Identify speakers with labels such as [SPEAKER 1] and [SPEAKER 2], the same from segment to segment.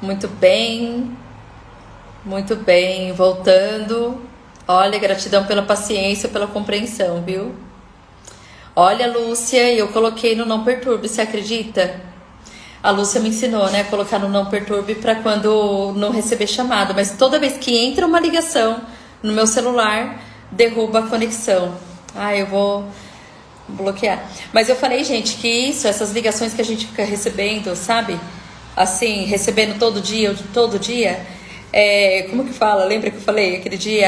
[SPEAKER 1] Muito bem, voltando. Olha, gratidão pela paciência, pela compreensão, viu? Olha, Lúcia, eu coloquei no não perturbe, você acredita? A Lúcia me ensinou, né, colocar no não perturbe para quando não receber chamada, mas toda vez que entra uma ligação no meu celular, derruba a conexão. Ah, eu vou bloquear. Mas eu falei, gente, que isso, essas ligações que a gente fica recebendo, sabe? Assim, recebendo todo dia, como que fala? Lembra que eu falei aquele dia?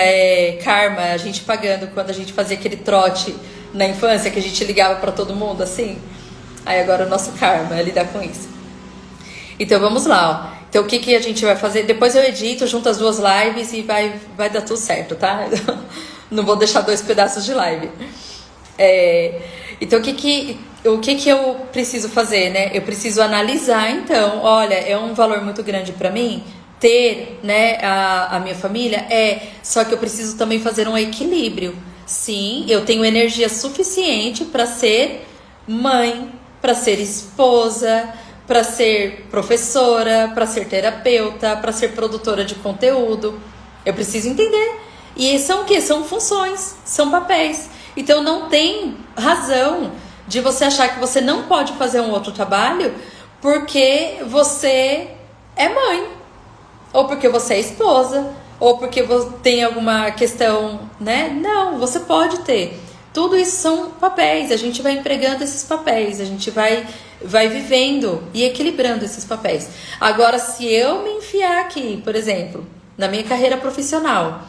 [SPEAKER 1] Karma, a gente pagando quando a gente fazia aquele trote na infância, que a gente ligava pra todo mundo, assim. Aí agora o nosso karma é lidar com isso. Então vamos lá, ó. Então o que a gente vai fazer? Depois eu edito, junto as duas lives e vai dar tudo certo, tá? Não vou deixar 2 pedaços de live. Então o que eu preciso fazer, né? Eu preciso analisar, então, olha, é um valor muito grande para mim ter, né, a minha família, só que eu preciso também fazer um equilíbrio. Sim, eu tenho energia suficiente para ser mãe, para ser esposa, para ser professora, para ser terapeuta, para ser produtora de conteúdo. Eu preciso entender. E são o quê? São funções, são papéis. Então não tem razão de você achar que você não pode fazer um outro trabalho porque você é mãe, ou porque você é esposa, ou porque você tem alguma questão, né? Não, você pode ter. Tudo isso são papéis, a gente vai empregando esses papéis, a gente vai vivendo e equilibrando esses papéis. Agora, se eu me enfiar aqui, por exemplo, na minha carreira profissional,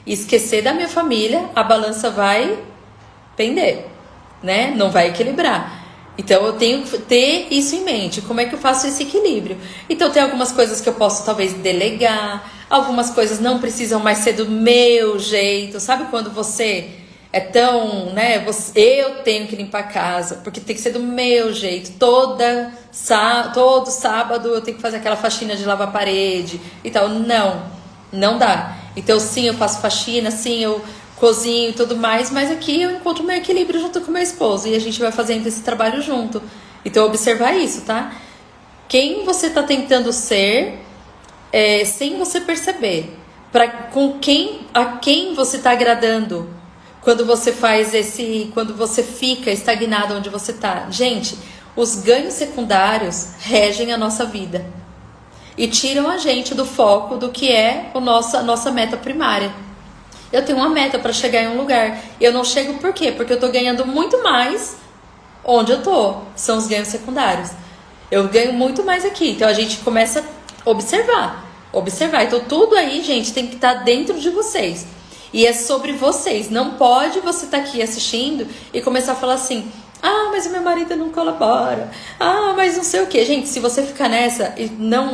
[SPEAKER 1] e esquecer da minha família, a balança vai pender, né? Não vai equilibrar. Então eu tenho que ter isso em mente. Como é que eu faço esse equilíbrio? Então tem algumas coisas que eu posso talvez delegar, algumas coisas não precisam mais ser do meu jeito. Sabe quando você é tão, né? Eu tenho que limpar a casa, porque tem que ser do meu jeito. Todo sábado eu tenho que fazer aquela faxina de lavar a parede e tal. Não dá. Então sim, eu faço faxina, sim, eu cozinho e tudo mais, mas aqui eu encontro meu equilíbrio junto com meu esposo e a gente vai fazendo esse trabalho junto. Então observar isso, tá? Quem você tá tentando ser sem você perceber, a quem você tá agradando quando você quando você fica estagnado onde você tá. Gente, os ganhos secundários regem a nossa vida e tiram a gente do foco do que é a nossa meta primária. Eu tenho uma meta para chegar em um lugar. Eu não chego por quê? Porque eu tô ganhando muito mais onde eu tô. São os ganhos secundários. Eu ganho muito mais aqui. Então a gente começa a observar. Então tudo aí, gente, tem que estar dentro de vocês. E é sobre vocês. Não pode você estar aqui assistindo e começar a falar assim: ah, mas o meu marido não colabora. Ah, mas não sei o que. Gente, se você ficar nessa,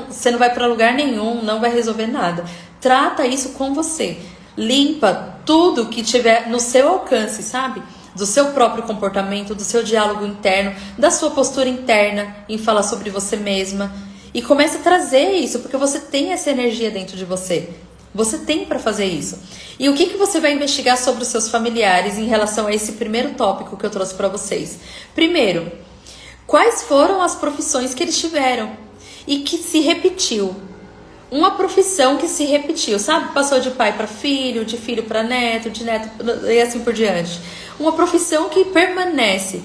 [SPEAKER 1] você não vai para lugar nenhum, não vai resolver nada. Trata isso com você. Limpa tudo que tiver no seu alcance, sabe? Do seu próprio comportamento, do seu diálogo interno, da sua postura interna em falar sobre você mesma. E começa a trazer isso, porque você tem essa energia dentro de você. Você tem para fazer isso. E o que você vai investigar sobre os seus familiares em relação a esse primeiro tópico que eu trouxe para vocês? Primeiro, quais foram as profissões que eles tiveram e que se repetiu? Uma profissão que se repetiu, sabe? Passou de pai para filho, de filho para neto, de neto e assim por diante. Uma profissão que permanece.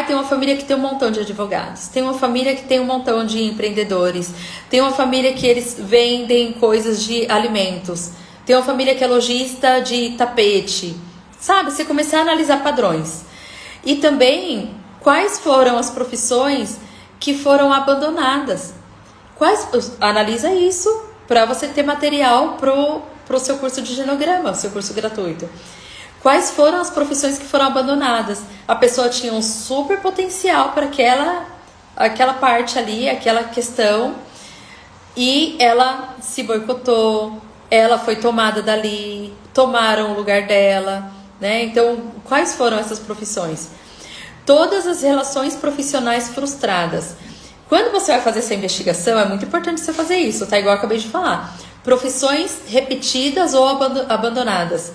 [SPEAKER 1] Tem uma família que tem um montão de advogados, tem uma família que tem um montão de empreendedores, tem uma família que eles vendem coisas de alimentos, tem uma família que é lojista de tapete. Sabe? Você começar a analisar padrões. E também, quais foram as profissões que foram abandonadas? Analisa isso para você ter material pro seu curso de genograma, seu curso gratuito. Quais foram as profissões que foram abandonadas? A pessoa tinha um super potencial para aquela parte ali, aquela questão, e ela se boicotou, ela foi tomada dali, tomaram o lugar dela, né? Então, quais foram essas profissões? Todas as relações profissionais frustradas. Quando você vai fazer essa investigação, é muito importante você fazer isso, tá? Igual eu acabei de falar. Profissões repetidas ou abandonadas.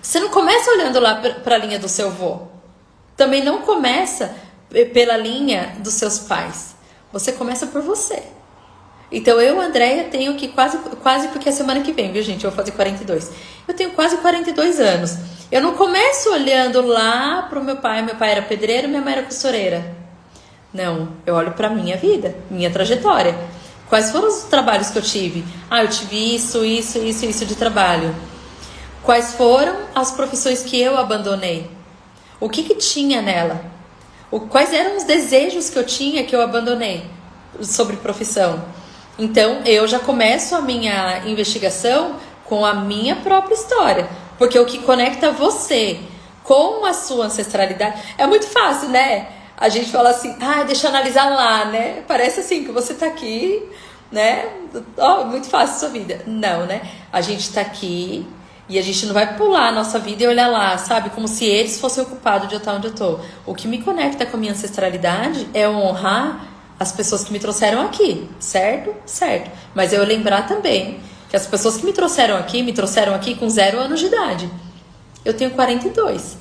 [SPEAKER 1] Você não começa olhando lá para a linha do seu avô. Também não começa pela linha dos seus pais. Você começa por você. Então eu, Andréia, tenho que quase porque é semana que vem, viu, gente? Eu vou fazer 42. Eu tenho quase 42 anos. Eu não começo olhando lá pro meu pai era pedreiro, minha mãe era costureira. Não, eu olho pra minha vida, minha trajetória. Quais foram os trabalhos que eu tive? Eu tive isso de trabalho. Quais foram as profissões que eu abandonei? O que tinha nela? Quais eram os desejos que eu tinha que eu abandonei sobre profissão? Então, eu já começo a minha investigação com a minha própria história. Porque o que conecta você com a sua ancestralidade... É muito fácil, né? A gente fala assim, deixa eu analisar lá, né? Parece assim que você tá aqui, né? Muito fácil a sua vida. Não, né? A gente tá aqui e a gente não vai pular a nossa vida e olhar lá, sabe? Como se eles fossem ocupados de eu estar onde eu tô. O que me conecta com a minha ancestralidade é honrar as pessoas que me trouxeram aqui, certo? Certo. Mas eu lembrar também que as pessoas que me trouxeram aqui com 0 anos de idade. Eu tenho 42.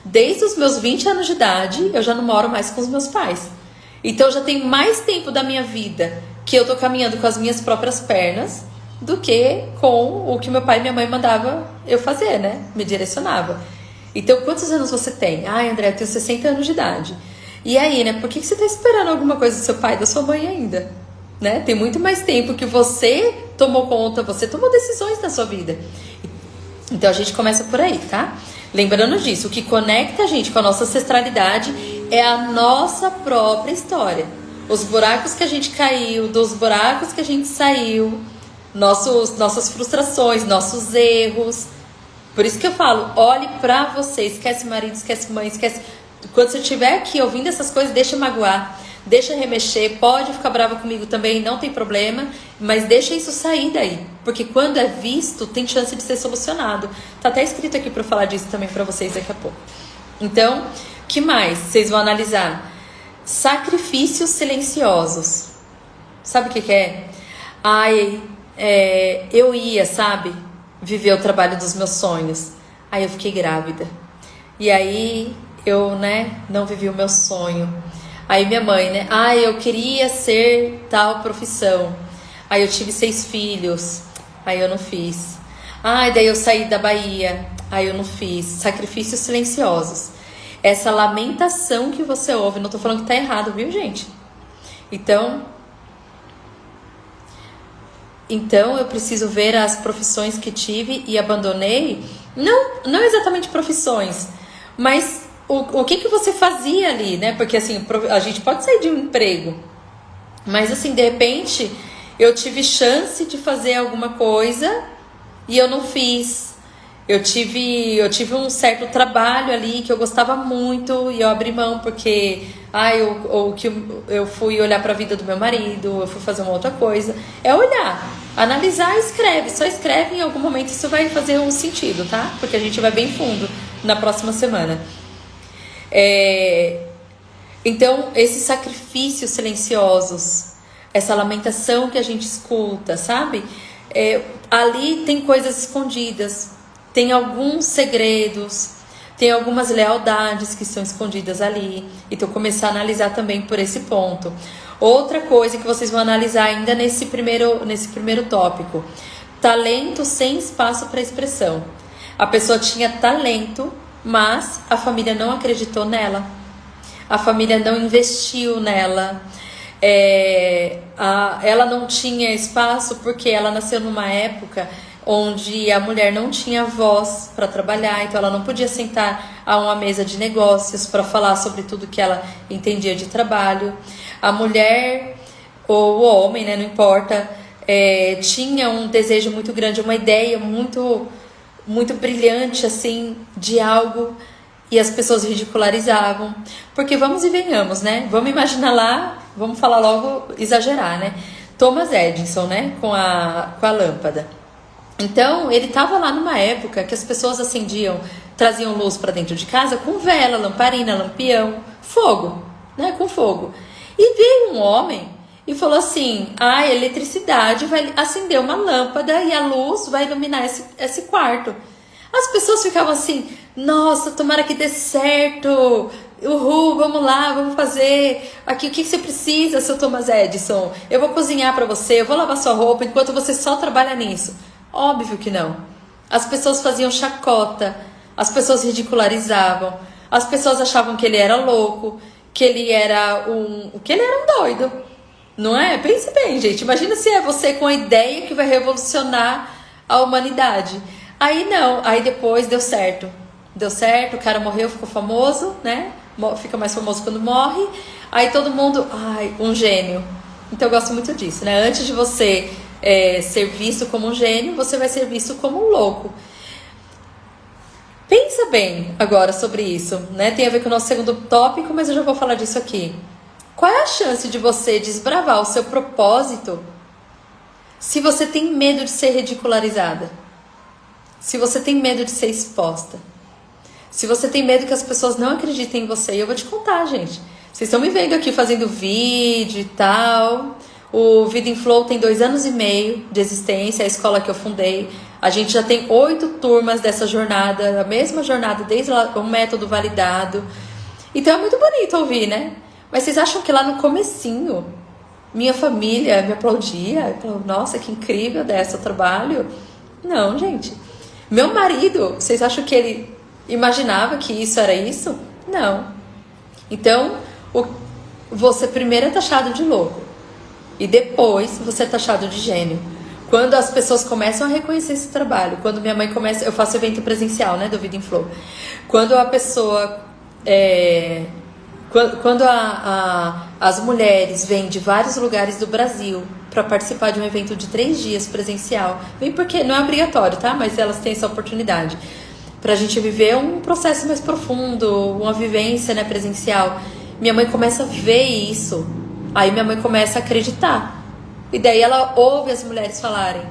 [SPEAKER 1] Desde os meus 20 anos de idade, eu já não moro mais com os meus pais. Então, eu já tenho mais tempo da minha vida que eu tô caminhando com as minhas próprias pernas do que com o que meu pai e minha mãe mandava eu fazer, né? Me direcionava. Então, quantos anos você tem? André, eu tenho 60 anos de idade. E aí, né? Por que você tá esperando alguma coisa do seu pai e da sua mãe ainda? Né? Tem muito mais tempo que você tomou conta, você tomou decisões na sua vida. Então, a gente começa por aí, tá? Lembrando disso, o que conecta a gente com a nossa ancestralidade é a nossa própria história. Os buracos que a gente caiu, dos buracos que a gente saiu, nossas frustrações, nossos erros. Por isso que eu falo, olhe pra você, esquece marido, esquece mãe, esquece... Quando você estiver aqui ouvindo essas coisas, deixa magoar, deixa remexer, pode ficar brava comigo também, não tem problema, mas deixa isso sair daí, porque quando é visto, tem chance de ser solucionado. Tá até escrito aqui pra eu falar disso também pra vocês daqui a pouco. Então, que mais vocês vão analisar? Sacrifícios silenciosos. Sabe o que é? Eu ia, sabe, viver o trabalho dos meus sonhos. Aí eu fiquei grávida. E aí eu, não vivi o meu sonho. Aí minha mãe, eu queria ser tal profissão. Aí eu tive 6 filhos. Aí eu não fiz. Daí eu saí da Bahia. Aí eu não fiz. Sacrifícios silenciosos. Essa lamentação que você ouve, não tô falando que tá errado, viu, gente? Então eu preciso ver as profissões que tive e abandonei. Não exatamente profissões, mas o que você fazia ali, né? Porque assim, a gente pode sair de um emprego, mas assim, de repente eu tive chance de fazer alguma coisa e eu não fiz. Eu tive um certo trabalho ali que eu gostava muito e eu abri mão porque eu fui olhar para a vida do meu marido, eu fui fazer uma outra coisa. É olhar, analisar e escreve. Só escreve, em algum momento isso vai fazer um sentido, tá? Porque a gente vai bem fundo na próxima semana. Então, esses sacrifícios silenciosos, essa lamentação que a gente escuta, sabe? Ali tem coisas escondidas. Tem alguns segredos, tem algumas lealdades que estão escondidas ali. Então, começar a analisar também por esse ponto. Outra coisa que vocês vão analisar ainda nesse primeiro tópico. Talento sem espaço para expressão. A pessoa tinha talento, mas a família não acreditou nela. A família não investiu nela. Ela não tinha espaço porque ela nasceu numa época onde a mulher não tinha voz para trabalhar, então ela não podia sentar a uma mesa de negócios para falar sobre tudo que ela entendia de trabalho. A mulher ou o homem, não importa, tinha um desejo muito grande, uma ideia muito, muito brilhante assim, de algo, e as pessoas ridicularizavam. Porque vamos e venhamos, né? Vamos imaginar lá, vamos falar logo, exagerar, né? Thomas Edison, com a lâmpada. Então, ele estava lá numa época que as pessoas traziam luz para dentro de casa com vela, lamparina, lampião, fogo, com fogo. E veio um homem e falou assim, a eletricidade vai acender uma lâmpada e a luz vai iluminar esse quarto. As pessoas ficavam assim, nossa, tomara que dê certo. Uhul, vamos lá, vamos fazer. Aqui, o que você precisa, seu Thomas Edison? Eu vou cozinhar pra você, eu vou lavar sua roupa enquanto você só trabalha nisso. Óbvio que não. As pessoas faziam chacota, as pessoas ridicularizavam, as pessoas achavam que ele era louco, que ele era um doido. Não é? Pense bem, gente. Imagina se é você com a ideia que vai revolucionar a humanidade. Aí não, aí depois deu certo. Deu certo, o cara morreu, ficou famoso, né? Fica mais famoso quando morre. Aí todo mundo, ai, um gênio. Então eu gosto muito disso, né? Antes de você ser visto como um gênio, você vai ser visto como um louco. Pensa bem agora sobre isso, né? Tem a ver com o nosso segundo tópico, mas eu já vou falar disso aqui. Qual é a chance de você desbravar o seu propósito se você tem medo de ser ridicularizada? Se você tem medo de ser exposta? Se você tem medo que as pessoas não acreditem em você? E eu vou te contar, gente. Vocês estão me vendo aqui fazendo vídeo e tal. O Vida em Flow tem 2 anos e meio de existência, a escola que eu fundei. A gente já tem 8 turmas dessa jornada, a mesma jornada desde o método validado. Então é muito bonito ouvir, né? Mas vocês acham que lá no comecinho, minha família me aplaudia? Falou, nossa, que incrível dessa trabalho. Não, gente. Meu marido, vocês acham que ele imaginava que isso era isso? Não. Então, você primeiro é taxado de louco. E depois você é taxado de gênio. Quando as pessoas começam a reconhecer esse trabalho, quando minha mãe começa... Eu faço evento presencial, né, do Vida em Flow. Quando a pessoa... Quando as mulheres vêm de vários lugares do Brasil para participar de um evento de 3 dias presencial, vem porque não é obrigatório, tá? Mas elas têm essa oportunidade pra gente viver um processo mais profundo, uma vivência, né, presencial. Minha mãe começa a ver isso, aí minha mãe começa a acreditar. E daí ela ouve as mulheres falarem,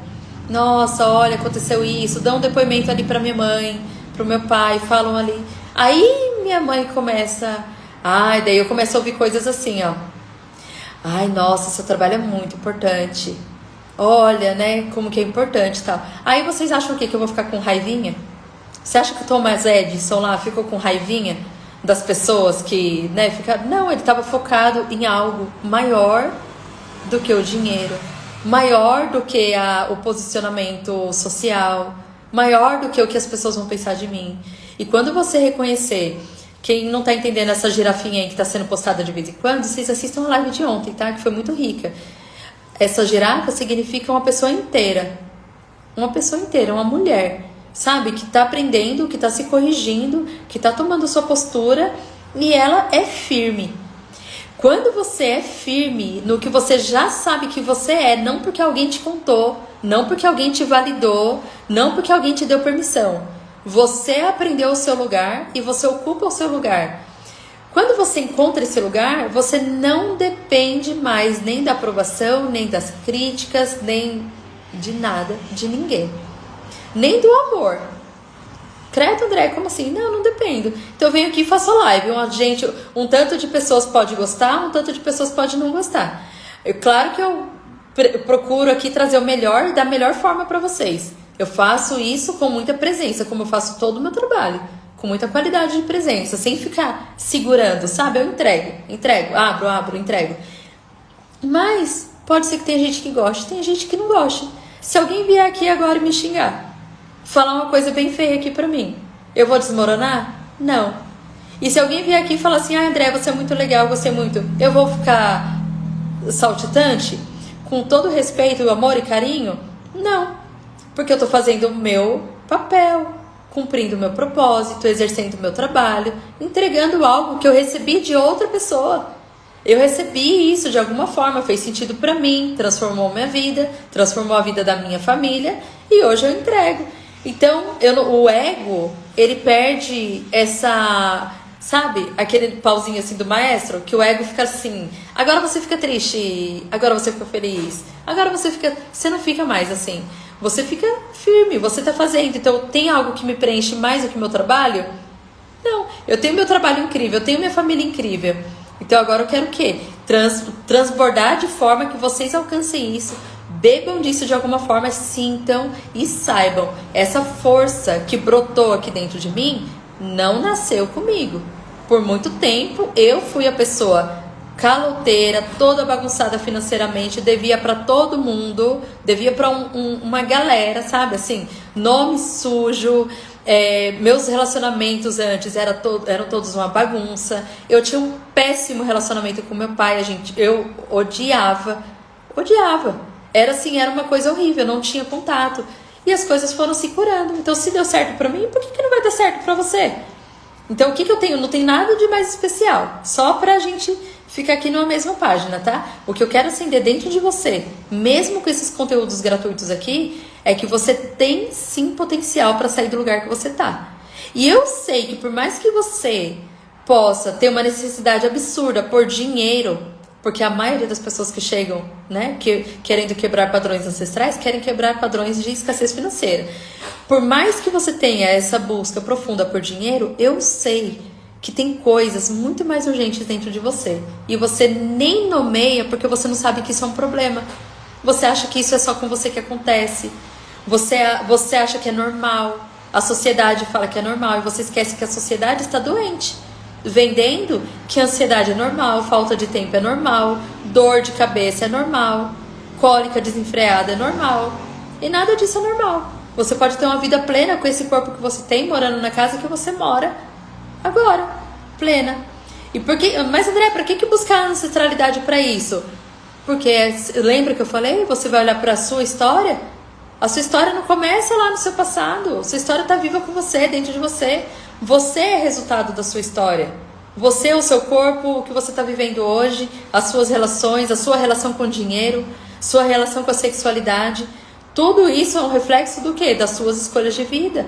[SPEAKER 1] nossa, olha, aconteceu isso, dão um depoimento ali pra minha mãe, pro meu pai, falam ali. Aí minha mãe começa... Ai, daí eu começo a ouvir coisas assim, ó. Ai, nossa, seu trabalho é muito importante. Olha, né, como que é importante e tal. Aí vocês acham o quê? Que eu vou ficar com raivinha? Você acha que o Thomas Edison lá ficou com raivinha das pessoas que, né, ficaram... Não, ele estava focado em algo maior do que o dinheiro, maior do que o posicionamento social, maior do que o que as pessoas vão pensar de mim. E quando você reconhecer... Quem não tá entendendo essa girafinha aí que tá sendo postada de vez em quando, vocês assistam a live de ontem, tá? Que foi muito rica. Essa girafa significa uma pessoa inteira. Uma pessoa inteira, uma mulher. Sabe? Que tá aprendendo, que tá se corrigindo, que tá tomando sua postura e ela é firme. Quando você é firme no que você já sabe que você é, não porque alguém te contou, não porque alguém te validou, não porque alguém te deu permissão. Você aprendeu o seu lugar e você ocupa o seu lugar. Quando você encontra esse lugar, você não depende mais nem da aprovação, nem das críticas, nem de nada, de ninguém. Nem do amor. Credo, André, como assim? Não, não dependo. Então eu venho aqui e faço live. Um tanto de pessoas pode gostar, um tanto de pessoas pode não gostar. Claro que eu procuro aqui trazer o melhor, da melhor forma para vocês. Eu faço isso com muita presença, como eu faço todo o meu trabalho, com muita qualidade de presença, sem ficar segurando, sabe? Eu entrego, abro, entrego. Mas pode ser que tenha gente que goste, tem gente que não goste. Se alguém vier aqui agora e me xingar, falar uma coisa bem feia aqui pra mim, eu vou desmoronar? Não. E se alguém vier aqui e falar assim, André, você é muito legal, gostei muito, eu vou ficar saltitante? Com todo respeito, amor e carinho? Não. Porque eu tô fazendo o meu papel, cumprindo o meu propósito, exercendo o meu trabalho, entregando algo que eu recebi de outra pessoa. Eu recebi isso de alguma forma, fez sentido pra mim, transformou minha vida, transformou a vida da minha família e hoje eu entrego. Então, o ego, ele perde essa... Sabe, aquele pauzinho assim do maestro, que o ego fica assim, agora você fica triste, agora você fica feliz, agora você não fica mais assim. Você fica firme, você tá fazendo. Então, tem algo que me preenche mais do que o meu trabalho? Não, eu tenho meu trabalho incrível, eu tenho minha família incrível. Então, agora eu quero o quê? Transbordar de forma que vocês alcancem isso, bebam disso de alguma forma, sintam e saibam. Essa força que brotou aqui dentro de mim não nasceu comigo. por muito tempo, eu fui a pessoa caloteira, toda bagunçada financeiramente, devia pra todo mundo, devia pra uma galera, sabe? Assim, nome sujo, meus relacionamentos antes eram todos uma bagunça. Eu tinha um péssimo relacionamento com meu pai, eu odiava. Era assim, era uma coisa horrível, não tinha contato. E as coisas foram se curando. Então, se deu certo pra mim, por que não vai dar certo pra você? Então, o que eu tenho? Não tem nada de mais especial. Só pra gente ficar aqui numa mesma página, tá? O que eu quero acender dentro de você, mesmo com esses conteúdos gratuitos aqui, é que você tem sim potencial pra sair do lugar que você tá. E eu sei que por mais que você possa ter uma necessidade absurda por dinheiro, porque a maioria das pessoas que chegam, né, querendo quebrar padrões ancestrais, querem quebrar padrões de escassez financeira. Por mais que você tenha essa busca profunda por dinheiro, eu sei que tem coisas muito mais urgentes dentro de você. E você nem nomeia porque você não sabe que isso é um problema. Você acha que isso é só com você que acontece. Você acha que é normal. A sociedade fala que é normal e você esquece que a sociedade está doente. Vendendo que a ansiedade é normal, falta de tempo é normal, dor de cabeça é normal, cólica desenfreada é normal. E nada disso é normal. Você pode ter uma vida plena com esse corpo que você tem, morando na casa que você mora agora, plena. Mas André, pra que buscar ancestralidade para isso? Porque lembra que eu falei? Você vai olhar para a sua história? A sua história não começa lá no seu passado. A sua história está viva com você, dentro de você. Você é resultado da sua história. Você, o seu corpo, o que você está vivendo hoje, as suas relações, a sua relação com o dinheiro, sua relação com a sexualidade. Tudo isso é um reflexo do quê? Das suas escolhas de vida.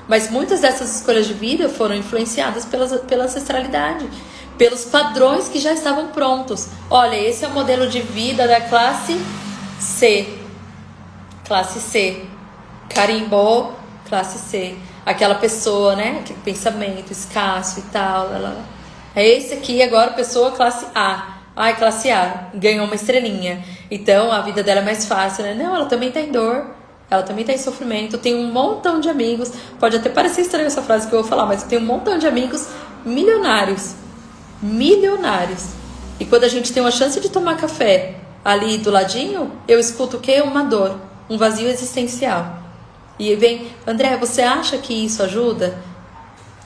[SPEAKER 1] Mas muitas dessas escolhas de vida foram influenciadas pela ancestralidade, pelos padrões que já estavam prontos. Olha, esse é o modelo de vida da classe C. Classe C. Carimbou, classe C. Aquela pessoa, né? Aquele pensamento escasso e tal. É esse aqui agora, pessoa classe A. Ai, classe A. Ganhou uma estrelinha. Então, a vida dela é mais fácil, né? Não, ela também tá em dor. Ela também tá em sofrimento. Tem um montão de amigos. Pode até parecer estranho essa frase que eu vou falar, mas eu tenho um montão de amigos milionários. Milionários. E quando a gente tem uma chance de tomar café ali do ladinho, eu escuto o quê? Uma dor. Um vazio existencial. E vem, André, você acha que isso ajuda?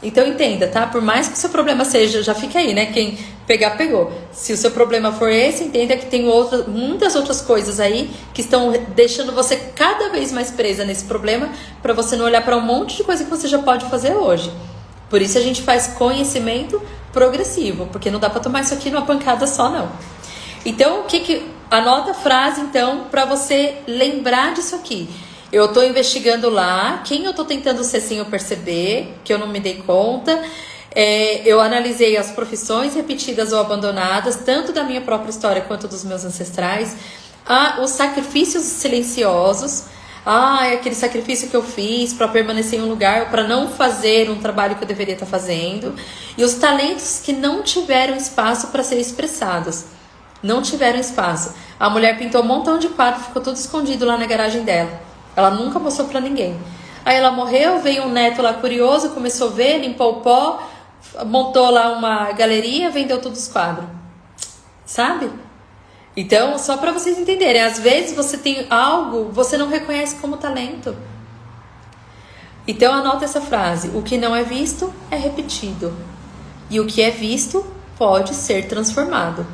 [SPEAKER 1] Então entenda, tá? Por mais que o seu problema seja, já fica aí, né? Quem pegar, pegou. Se o seu problema for esse, entenda que tem muitas outras coisas aí que estão deixando você cada vez mais presa nesse problema, para você não olhar para um monte de coisa que você já pode fazer hoje. Por isso a gente faz conhecimento progressivo, porque não dá para tomar isso aqui numa pancada só, não. Então, anota a frase, então, para você lembrar disso aqui. Eu estou investigando lá, quem eu estou tentando ser sem eu perceber, que eu não me dei conta. Eu analisei as profissões repetidas ou abandonadas, tanto da minha própria história quanto dos meus ancestrais. Os sacrifícios silenciosos. Aquele sacrifício que eu fiz para permanecer em um lugar, para não fazer um trabalho que eu deveria estar fazendo. E os talentos que não tiveram espaço para ser expressados. Não tiveram espaço. A mulher pintou um montão de quadro, ficou tudo escondido lá na garagem dela. Ela nunca mostrou pra ninguém. Aí ela morreu, veio um neto lá curioso, começou a ver, limpou o pó, montou lá uma galeria, vendeu todos os quadros. Sabe? Então, só pra vocês entenderem, às vezes você tem algo, você não reconhece como talento. Então anota essa frase: o que não é visto é repetido. E o que é visto pode ser transformado.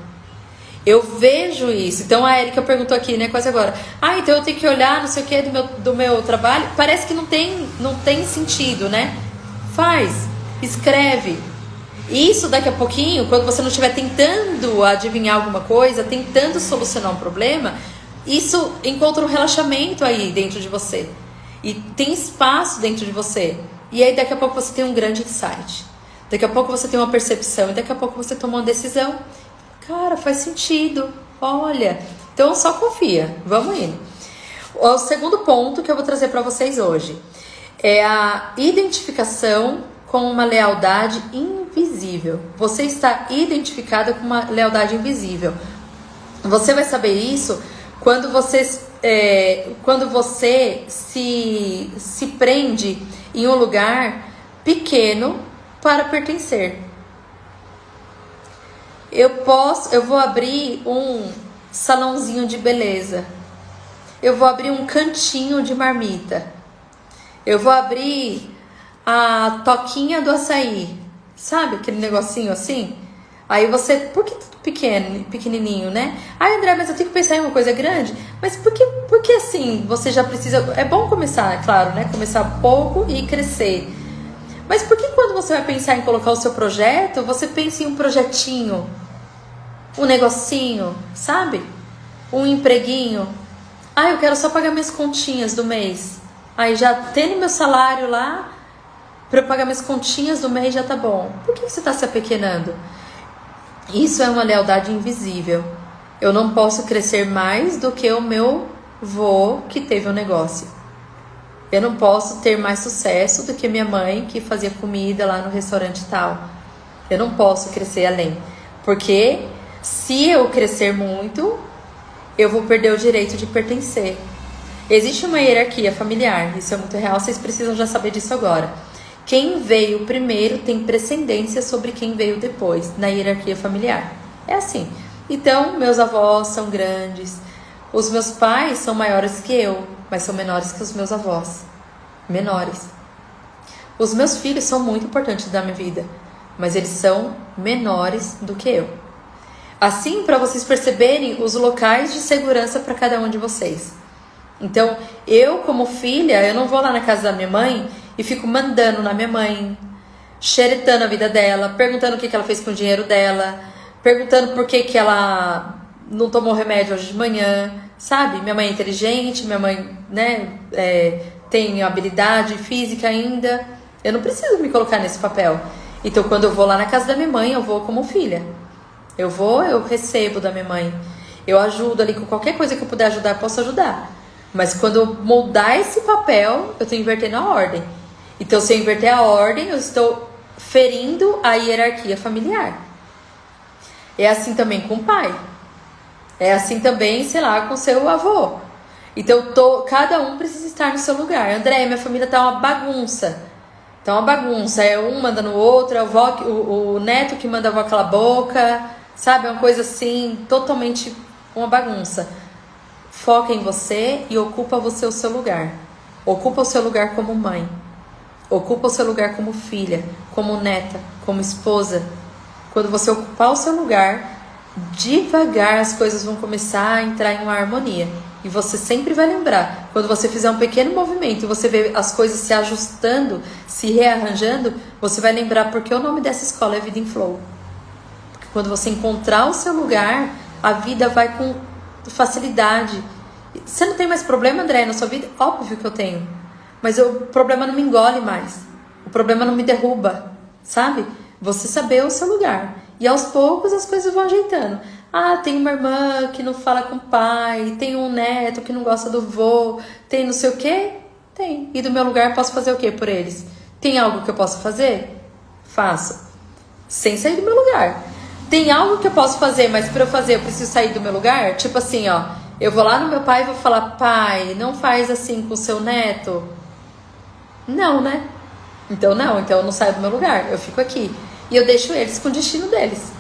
[SPEAKER 1] Eu vejo isso. Então a Erika perguntou aqui, né, quase agora. Então eu tenho que olhar, não sei o que, do meu trabalho. Parece que não tem sentido, né? Faz, escreve. Isso daqui a pouquinho, quando você não estiver tentando adivinhar alguma coisa, tentando solucionar um problema, isso encontra um relaxamento aí dentro de você. E tem espaço dentro de você. E aí daqui a pouco você tem um grande insight. Daqui a pouco você tem uma percepção. E daqui a pouco você toma uma decisão. Cara, faz sentido. Olha. Então só confia. Vamos indo. O segundo ponto que eu vou trazer para vocês hoje é a identificação com uma lealdade invisível. Você está identificada com uma lealdade invisível. Você vai saber isso quando você se prende em um lugar pequeno para pertencer. Eu vou abrir um salãozinho de beleza. Eu vou abrir um cantinho de marmita. Eu vou abrir a toquinha do açaí. Sabe aquele negocinho assim? Aí você... Por que tudo pequenininho, né? Ai, André, mas eu tenho que pensar em uma coisa grande. Mas por que assim você já precisa... É bom começar, é claro, né? Começar pouco e crescer. Mas por que quando você vai pensar em colocar o seu projeto, você pensa em um projetinho, um negocinho, sabe? Um empreguinho. Ah, eu quero só pagar minhas continhas do mês. Aí já tendo meu salário lá, para eu pagar minhas continhas do mês já tá bom. Por que você está se apequenando? Isso é uma lealdade invisível. Eu não posso crescer mais do que o meu vô que teve um negócio. Eu não posso ter mais sucesso do que minha mãe que fazia comida lá no restaurante tal. Eu não posso crescer além. Porque se eu crescer muito, eu vou perder o direito de pertencer. Existe uma hierarquia familiar, isso é muito real, vocês precisam já saber disso agora. Quem veio primeiro tem precedência sobre quem veio depois, na hierarquia familiar. É assim. Então, meus avós são grandes, os meus pais são maiores que eu, mas são menores que os meus avós. Menores. Os meus filhos são muito importantes da minha vida, mas eles são menores do que eu. Assim, para vocês perceberem os locais de segurança para cada um de vocês. Então, eu como filha, eu não vou lá na casa da minha mãe e fico mandando na minha mãe, xeretando a vida dela, perguntando o que ela fez com o dinheiro dela, perguntando por que ela não tomou remédio hoje de manhã, sabe? Minha mãe é inteligente, minha mãe, né, tem habilidade física ainda. Eu não preciso me colocar nesse papel. Então, quando eu vou lá na casa da minha mãe, eu vou como filha. Eu recebo da minha mãe. Eu ajudo ali com qualquer coisa que eu puder ajudar, eu posso ajudar. Mas quando eu moldar esse papel, eu estou invertendo a ordem. Então, se eu inverter a ordem, eu estou ferindo a hierarquia familiar. É assim também com o pai. É assim também, sei lá, com seu avô. Então, cada um precisa estar no seu lugar. André, minha família tá uma bagunça. Tá uma bagunça. É um mandando o outro, é o neto que manda a avó calar a boca. Sabe? É uma coisa assim, totalmente uma bagunça. Foca em você e ocupa você o seu lugar. Ocupa o seu lugar como mãe. Ocupa o seu lugar como filha, como neta, como esposa. Quando você ocupar o seu lugar, devagar as coisas vão começar a entrar em uma harmonia. E você sempre vai lembrar, quando você fizer um pequeno movimento e você vê as coisas se ajustando, se rearranjando, você vai lembrar porque o nome dessa escola é Vida em Flow. Porque quando você encontrar o seu lugar, a vida vai com facilidade. Você não tem mais problema, André, na sua vida? Óbvio que eu tenho. Mas o problema não me engole mais. O problema não me derruba, sabe? Você saber o seu lugar. E aos poucos as coisas vão ajeitando. Ah, tem uma irmã que não fala com o pai, tem um neto que não gosta do vô, tem não sei o quê? Tem. E do meu lugar posso fazer o quê por eles? Tem algo que eu posso fazer? Faço. Sem sair do meu lugar. Tem algo que eu posso fazer, mas para eu fazer eu preciso sair do meu lugar? Tipo assim, ó. Eu vou lá no meu pai e vou falar: pai, não faz assim com o seu neto. Não, né? Então eu não saio do meu lugar. Eu fico aqui. E eu deixo eles com o destino deles.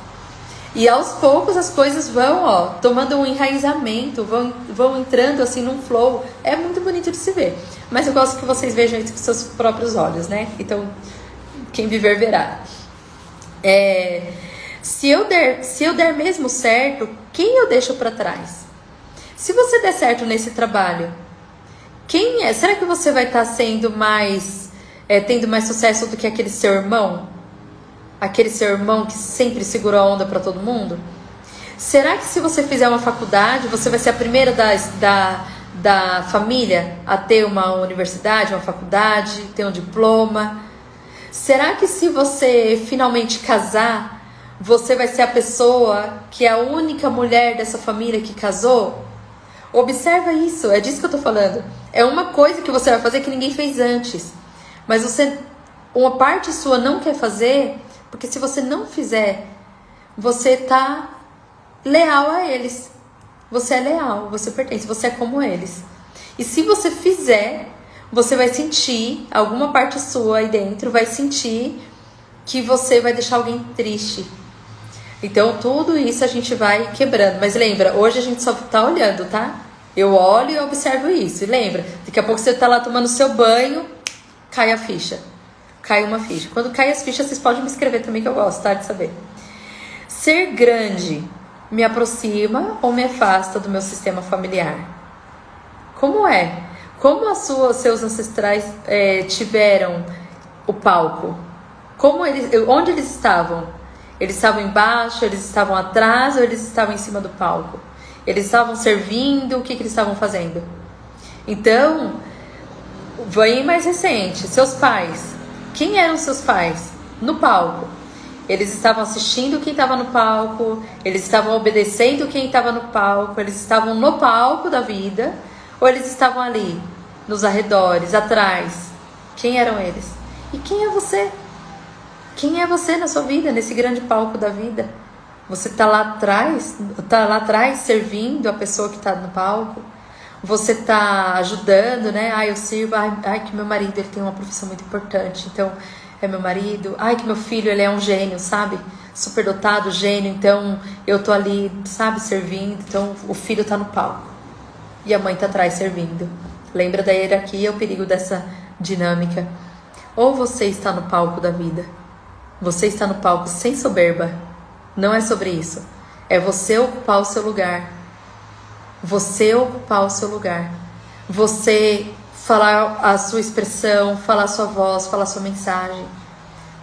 [SPEAKER 1] E aos poucos as coisas vão, ó, tomando um enraizamento, vão entrando assim num flow. É muito bonito de se ver. Mas eu gosto que vocês vejam isso com seus próprios olhos, né? Então, quem viver verá. Se eu der mesmo certo, quem eu deixo para trás? Se você der certo nesse trabalho, quem é? Será que você vai estar sendo mais, tendo mais sucesso do que aquele seu irmão? Aquele seu irmão que sempre segurou a onda para todo mundo? Será que se você fizer uma faculdade, você vai ser a primeira da família a ter uma universidade, uma faculdade, ter um diploma? Será que se você finalmente casar, você vai ser a pessoa que é a única mulher dessa família que casou? Observa isso, é disso que eu tô falando. É uma coisa que você vai fazer que ninguém fez antes. Mas uma parte sua não quer fazer, porque se você não fizer, você tá leal a eles. Você é leal, você pertence, você é como eles. E se você fizer, você vai sentir, alguma parte sua aí dentro vai sentir que você vai deixar alguém triste. Então tudo isso a gente vai quebrando. Mas lembra, hoje a gente só tá olhando, tá? Eu olho e observo isso. E lembra, daqui a pouco você tá lá tomando seu banho, cai a ficha. Cai uma ficha. Quando cai as fichas, vocês podem me escrever também, que eu gosto, tá? De saber. Ser grande me aproxima ou me afasta do meu sistema familiar? Como é? Como seus ancestrais tiveram o palco? Onde eles estavam? Eles estavam embaixo, eles estavam atrás ou eles estavam em cima do palco? Eles estavam servindo, o que eles estavam fazendo? Então, bem mais recente, seus pais. Quem eram seus pais? No palco. Eles estavam assistindo quem estava no palco, eles estavam obedecendo quem estava no palco, eles estavam no palco da vida, ou eles estavam ali, nos arredores, atrás? Quem eram eles? E quem é você? Quem é você na sua vida, nesse grande palco da vida? Você está lá atrás servindo a pessoa que está no palco? Você está ajudando, né? Eu sirvo, que meu marido ele tem uma profissão muito importante, então é meu marido. Que meu filho ele é um gênio, sabe? Superdotado, gênio, então eu tô ali, sabe, servindo. Então o filho tá no palco e a mãe tá atrás servindo. Lembra da hierarquia, o perigo dessa dinâmica. Ou você está no palco da vida, você está no palco sem soberba. Não é sobre isso. É você ocupar o seu lugar. Você ocupar o seu lugar. Você falar a sua expressão, falar a sua voz, falar a sua mensagem.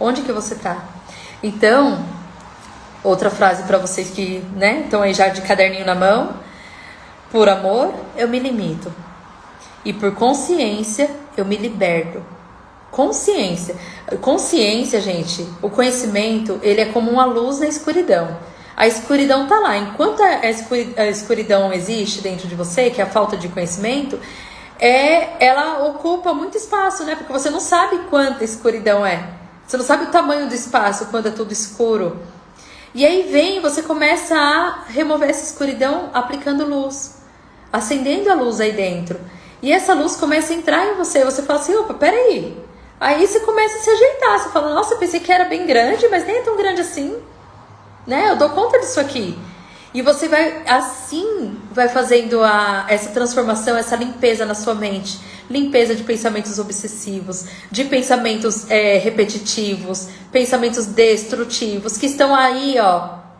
[SPEAKER 1] Onde que você tá? Então, outra frase para vocês que, né, estão aí já de caderninho na mão. Por amor, eu me limito. E por consciência, eu me liberto. Consciência, gente, o conhecimento, ele é como uma luz na escuridão. A escuridão tá lá. Enquanto a escuridão existe dentro de você, que é a falta de conhecimento, ela ocupa muito espaço, né? Porque você não sabe quanta escuridão é. Você não sabe o tamanho do espaço quando é tudo escuro. E aí você começa a remover essa escuridão aplicando luz, acendendo a luz aí dentro. E essa luz começa a entrar em você. Você fala assim, opa, peraí. Aí você começa a se ajeitar. Você fala, nossa, eu pensei que era bem grande, mas nem é tão grande assim, né? Eu dou conta disso aqui. E você vai fazendo essa transformação, essa limpeza na sua mente. Limpeza de pensamentos obsessivos, de pensamentos repetitivos, pensamentos destrutivos, que estão aí,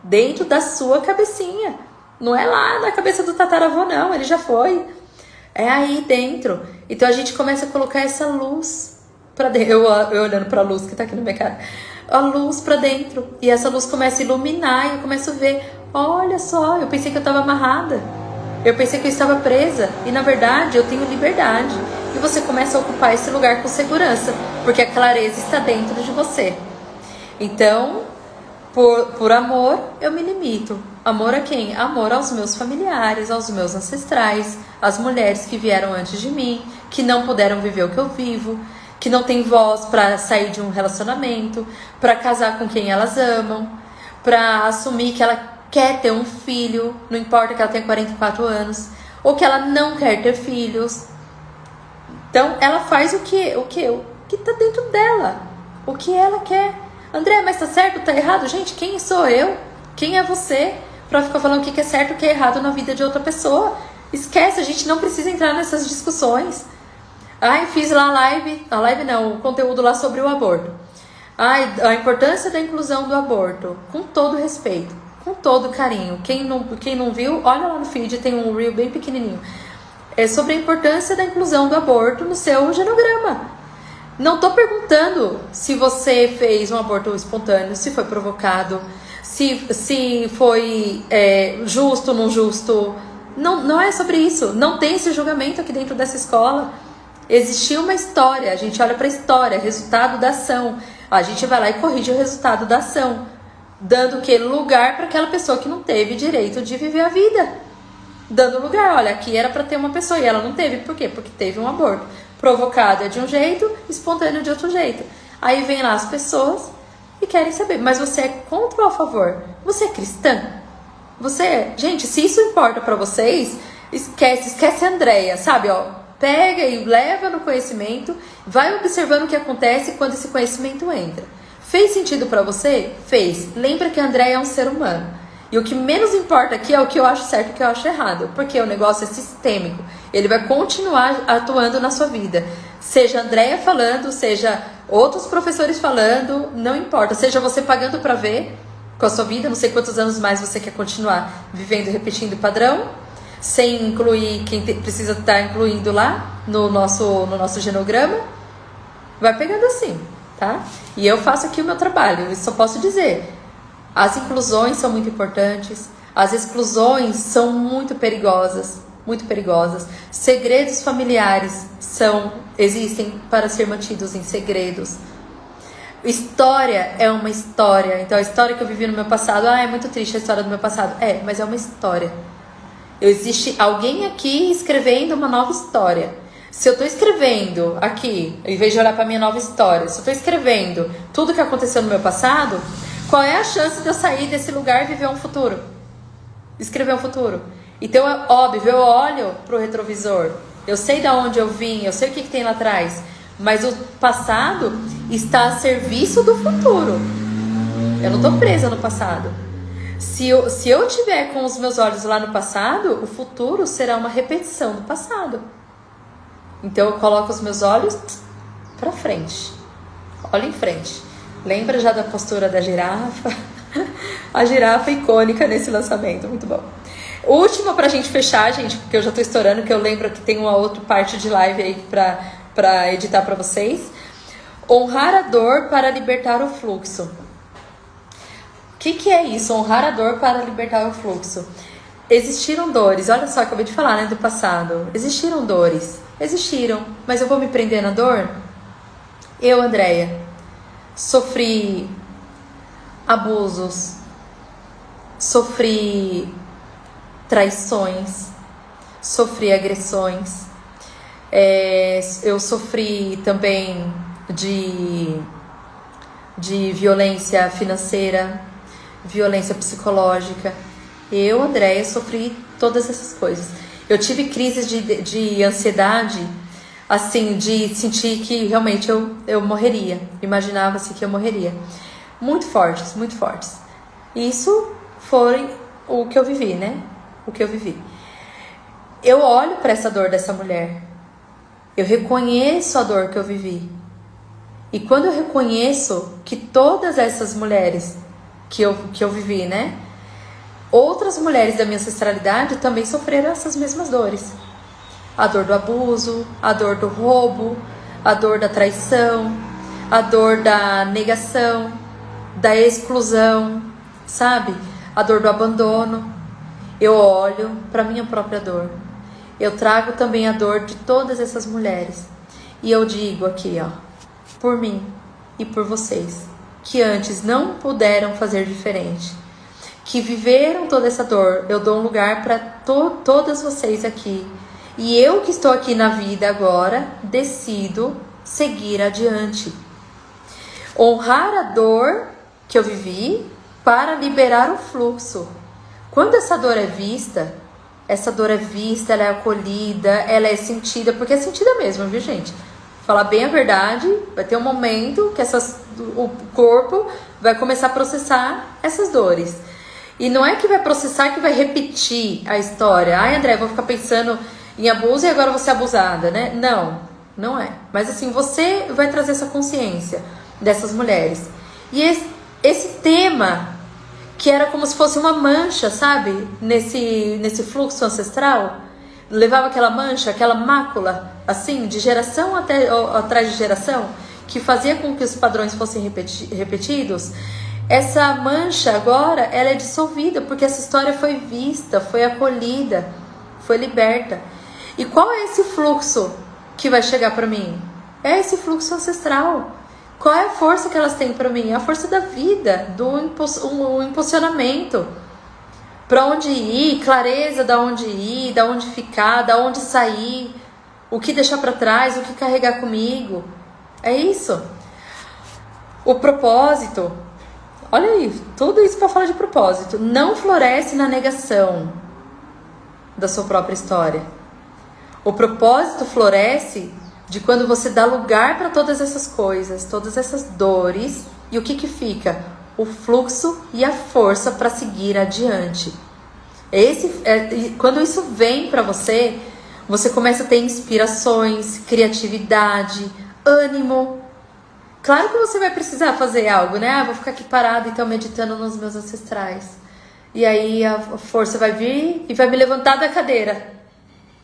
[SPEAKER 1] dentro da sua cabecinha. Não é lá na cabeça do tataravô, não, ele já foi. É aí dentro. Então a gente começa a colocar essa luz pra dentro. Eu olhando pra luz que tá aqui na minha cara. A luz pra dentro. E essa luz começa a iluminar e eu começo a ver. Olha só, eu pensei que eu estava amarrada. Eu pensei que eu estava presa. E na verdade eu tenho liberdade. E você começa a ocupar esse lugar com segurança. Porque a clareza está dentro de você. Então, por amor, eu me limito. Amor a quem? Amor aos meus familiares, aos meus ancestrais, às mulheres que vieram antes de mim, que não puderam viver o que eu vivo, que não tem voz para sair de um relacionamento, para casar com quem elas amam, para assumir que ela quer ter um filho, não importa que ela tenha 44 anos, ou que ela não quer ter filhos. Então, ela faz o que tá dentro dela, o que ela quer. André, mas tá certo, tá errado? Gente, quem sou eu? Quem é você pra ficar falando o que é certo e o que é errado na vida de outra pessoa? Esquece, a gente não precisa entrar nessas discussões. Fiz lá o conteúdo lá sobre o aborto. A importância da inclusão do aborto, com todo respeito, com todo carinho. Quem não viu, olha lá no feed, tem um reel bem pequenininho. É sobre a importância da inclusão do aborto no seu genograma. Não tô perguntando se você fez um aborto espontâneo, se foi provocado, se foi justo ou não justo. Não é sobre isso. Não tem esse julgamento aqui dentro dessa escola. Existiu uma história, a gente olha para a história, resultado da ação. A gente vai lá e corrige o resultado da ação, dando lugar para aquela pessoa que não teve direito de viver a vida. Dando lugar, olha, aqui era para ter uma pessoa e ela não teve. Por quê? Porque teve um aborto. Provocado é de um jeito, espontâneo de outro jeito. Aí vem lá as pessoas e querem saber, mas você é contra ou a favor? Você é cristã? Gente, se isso importa para vocês, esquece a Andréia, sabe, pega e leva no conhecimento, vai observando o que acontece quando esse conhecimento entra. Fez sentido pra você? Fez. Lembra que a Andréia é um ser humano. E o que menos importa aqui é o que eu acho certo e o que eu acho errado. Porque o negócio é sistêmico. Ele vai continuar atuando na sua vida. Seja a Andréia falando, seja outros professores falando, não importa. Seja você pagando pra ver com a sua vida, não sei quantos anos mais você quer continuar vivendo, repetindo o padrão, sem incluir quem precisa estar incluindo lá no nosso genograma. Vai pegando assim, tá? E eu faço aqui o meu trabalho. Eu só posso dizer, as inclusões são muito importantes, as exclusões são muito perigosas, muito perigosas. Segredos familiares existem para ser mantidos em segredos. História é uma história. Então a história que eu vivi no meu passado, é muito triste a história do meu passado. Mas é uma história. Existe alguém aqui escrevendo uma nova história. Se eu estou escrevendo aqui, em vez de olhar para minha nova história, se eu estou escrevendo tudo que aconteceu no meu passado, qual é a chance de eu sair desse lugar e viver um futuro? Escrever um futuro. Então é óbvio, eu olho pro retrovisor, eu sei de onde eu vim, eu sei o que tem lá atrás, mas o passado está a serviço do futuro. Eu não estou presa no passado. Se eu tiver com os meus olhos lá no passado, o futuro será uma repetição do passado. Então eu coloco os meus olhos para frente. Olha em frente. Lembra já da postura da girafa? A girafa icônica nesse lançamento, muito bom. Última pra gente fechar, gente, porque eu já tô estourando, que eu lembro que tem uma outra parte de live aí pra editar pra vocês. Honrar a dor para libertar o fluxo. O que é isso? Honrar a dor para libertar o fluxo. Existiram dores, olha só, acabei de falar, né, do passado. Existiram dores, existiram, mas eu vou me prender na dor? Eu, Andréia, sofri abusos, sofri traições, sofri agressões, eu sofri também de violência financeira, violência psicológica. Eu, Andréia, sofri todas essas coisas. Eu tive crises de ansiedade, assim, de sentir que realmente eu morreria. Imaginava-se que eu morreria. Muito fortes, muito fortes. Isso foi o que eu vivi, né? O que eu vivi. Eu olho para essa dor dessa mulher. Eu reconheço a dor que eu vivi. E quando eu reconheço que todas essas mulheres que eu vivi, né? Outras mulheres da minha ancestralidade também sofreram essas mesmas dores. A dor do abuso, a dor do roubo, a dor da traição, a dor da negação, da exclusão, sabe? A dor do abandono. Eu olho para minha própria dor. Eu trago também a dor de todas essas mulheres. E eu digo aqui, ó, por mim e por vocês, que antes não puderam fazer diferente, que viveram toda essa dor. Eu dou um lugar para todas vocês aqui. E eu que estou aqui na vida agora, decido seguir adiante. Honrar a dor que eu vivi para liberar o fluxo. Quando essa dor é vista, ela é acolhida, ela é sentida, porque é sentida mesmo, viu, gente? Falar bem a verdade, vai ter um momento que o corpo vai começar a processar essas dores. E não é que vai processar que vai repetir a história. Ai, André, vou ficar pensando em abuso e agora vou ser abusada, né? Não, não é. Mas assim, você vai trazer essa consciência dessas mulheres. E esse tema, que era como se fosse uma mancha, sabe? Nesse fluxo ancestral, levava aquela mancha, aquela mácula, assim, de geração atrás de geração, que fazia com que os padrões fossem repetidos. Essa mancha agora, ela é dissolvida, porque essa história foi vista, foi acolhida, foi liberta. E qual é esse fluxo que vai chegar para mim? É esse fluxo ancestral. Qual é a força que elas têm para mim? É a força da vida, o impulsionamento. Para onde ir, clareza da onde ir, da onde ficar, da onde sair, o que deixar para trás, o que carregar comigo. É isso. O propósito, olha aí, tudo isso para falar de propósito. Não floresce na negação da sua própria história. O propósito floresce de quando você dá lugar para todas essas coisas, todas essas dores, e o que que fica? O fluxo e a força para seguir adiante. Quando isso vem para você, você começa a ter inspirações, criatividade, ânimo. Claro que você vai precisar fazer algo, né? Vou ficar aqui parado então meditando nos meus ancestrais. E aí a força vai vir e vai me levantar da cadeira.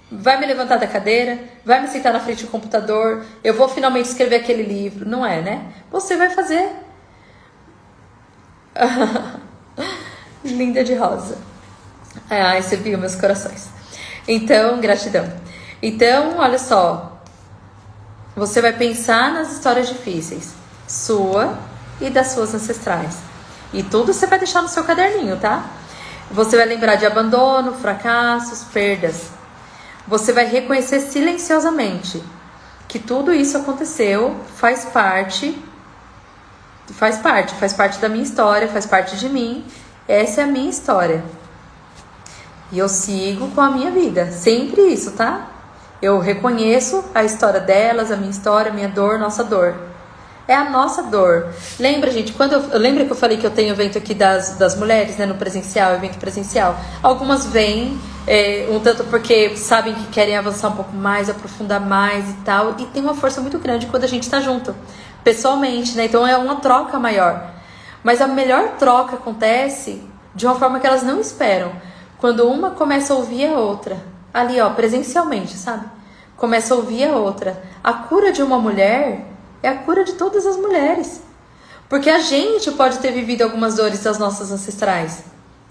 [SPEAKER 1] Vai me levantar da cadeira, vai me sentar na frente do computador, eu vou finalmente escrever aquele livro. Não é, né? Você vai fazer. Linda de rosa. Ai, você viu meus corações. Então, gratidão. Então, olha só. Você vai pensar nas histórias difíceis, sua e das suas ancestrais. E tudo você vai deixar no seu caderninho, tá? Você vai lembrar de abandono, fracassos, perdas. Você vai reconhecer silenciosamente que tudo isso aconteceu, faz parte da minha história, faz parte de mim. Essa é a minha história. E eu sigo com a minha vida. Sempre isso, tá? Eu reconheço a história delas, a minha história, a minha dor, nossa dor. É a nossa dor. Lembra, gente, lembra que eu falei que eu tenho evento aqui das mulheres, né, no presencial, evento presencial? Algumas vêm, um tanto porque sabem que querem avançar um pouco mais, aprofundar mais e tal. E tem uma força muito grande quando a gente tá junto, pessoalmente, né? Então é uma troca maior. Mas a melhor troca acontece de uma forma que elas não esperam. Quando uma começa a ouvir a outra. Ali, ó, presencialmente, sabe? Começa a ouvir a outra. A cura de uma mulher é a cura de todas as mulheres. Porque a gente pode ter vivido algumas dores das nossas ancestrais.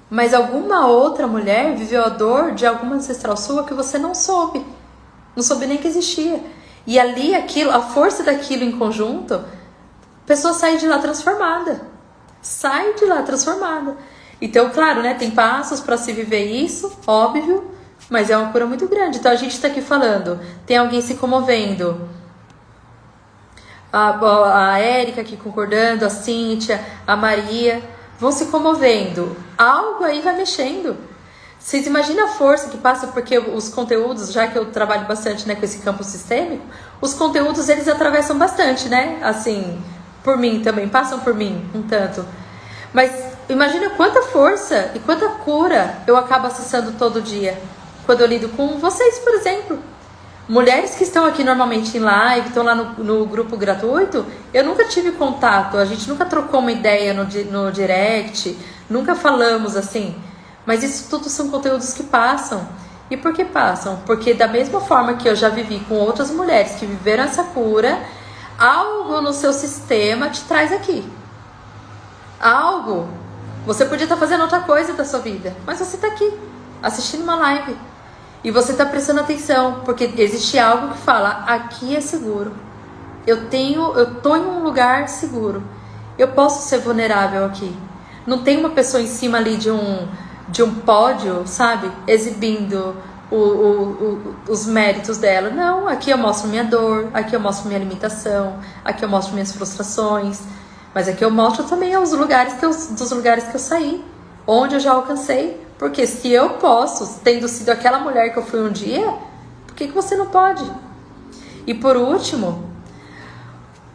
[SPEAKER 1] Mas alguma outra mulher viveu a dor de alguma ancestral sua que você não soube. Não soube nem que existia. E ali, a força daquilo em conjunto, a pessoa sai de lá transformada. Sai de lá transformada. Então, claro, né? Tem passos para se viver isso, óbvio. Mas é uma cura muito grande. Então a gente está aqui falando, tem alguém se comovendo, a Érica aqui concordando, a Cíntia, a Maria, vão se comovendo. Algo aí vai mexendo. Vocês imaginam a força que passa, porque os conteúdos, já que eu trabalho bastante, né, com esse campo sistêmico, os conteúdos eles atravessam bastante, né? Assim, por mim também, passam por mim um tanto. Mas imagina quanta força e quanta cura eu acabo acessando todo dia. Quando eu lido com vocês, por exemplo. Mulheres que estão aqui normalmente em live, estão lá no grupo gratuito, eu nunca tive contato, a gente nunca trocou uma ideia no direct, nunca falamos assim. Mas isso tudo são conteúdos que passam. E por que passam? Porque da mesma forma que eu já vivi com outras mulheres que viveram essa cura, algo no seu sistema te traz aqui. Algo. Você podia estar fazendo outra coisa da sua vida, mas você está aqui, assistindo uma live. E você está prestando atenção, porque existe algo que fala, aqui é seguro. Eu tô em um lugar seguro. Eu posso ser vulnerável aqui. Não tem uma pessoa em cima ali de um pódio, sabe? Exibindo os méritos dela. Não, aqui eu mostro minha dor, aqui eu mostro minha limitação, aqui eu mostro minhas frustrações. Mas aqui eu mostro também dos lugares que eu saí, onde eu já alcancei. Porque se eu posso, tendo sido aquela mulher que eu fui um dia, por que você não pode? E por último,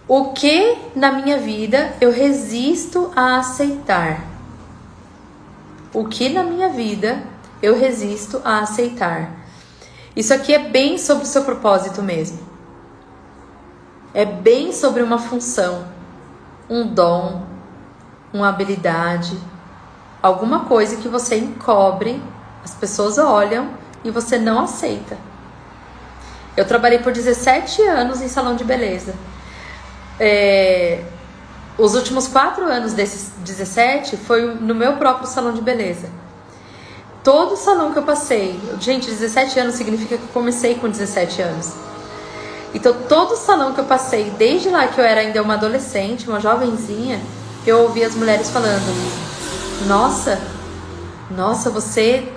[SPEAKER 1] o que na minha vida eu resisto a aceitar? O que na minha vida eu resisto a aceitar? Isso aqui é bem sobre o seu propósito mesmo. É bem sobre uma função, um dom, uma habilidade, alguma coisa que você encobre, as pessoas olham e você não aceita. Eu trabalhei por 17 anos em salão de beleza. Os últimos 4 anos desses 17 foi no meu próprio salão de beleza. Todo salão que eu passei, gente, 17 anos significa que eu comecei com 17 anos. Então todo salão que eu passei, desde lá que eu era ainda uma adolescente, uma jovenzinha, eu ouvia as mulheres falando: Nossa, você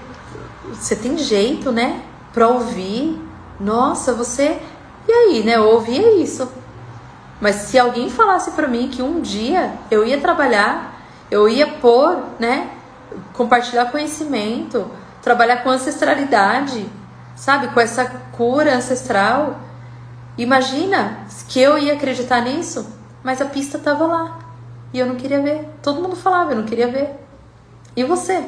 [SPEAKER 1] tem jeito, né? Pra ouvir. Nossa, você... E aí, né? Eu ouvia isso. Mas se alguém falasse pra mim que um dia eu ia trabalhar, eu ia compartilhar conhecimento, trabalhar com ancestralidade, sabe? Com essa cura ancestral, Imagina que eu ia acreditar nisso, mas a pista tava lá e eu não queria ver. Todo mundo falava, eu não queria ver. E você?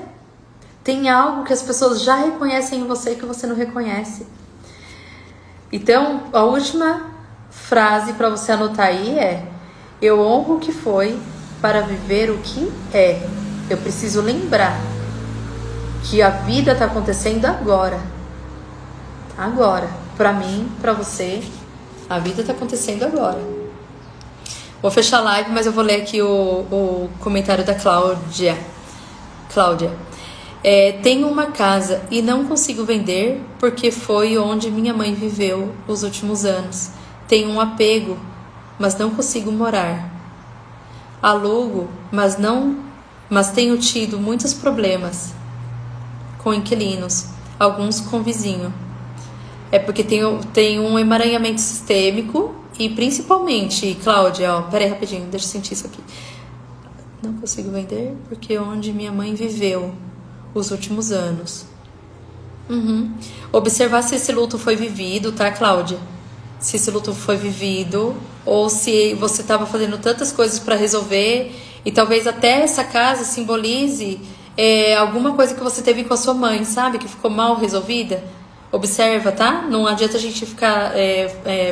[SPEAKER 1] Tem algo que as pessoas já reconhecem em você que você não reconhece. Então, a última frase para você anotar aí é: eu honro o que foi para viver o que é. Eu preciso lembrar que a vida está acontecendo agora. Agora. Para mim, para você, a vida está acontecendo agora. Vou fechar a live, mas eu vou ler aqui o comentário da Cláudia. Tenho uma casa e não consigo vender porque foi onde minha mãe viveu os últimos anos. Tenho um apego, mas não consigo morar. Alugo, mas tenho tido muitos problemas com inquilinos, alguns com vizinho. É porque tem um emaranhamento sistêmico e principalmente, Cláudia, peraí rapidinho, deixa eu sentir isso aqui. Não consigo vender porque onde minha mãe viveu os últimos anos. Observar se esse luto foi vivido, tá, Cláudia? Se esse luto foi vivido ou se você estava fazendo tantas coisas para resolver e talvez até essa casa simbolize alguma coisa que você teve com a sua mãe, sabe? Que ficou mal resolvida. Observa, tá? Não adianta a gente ficar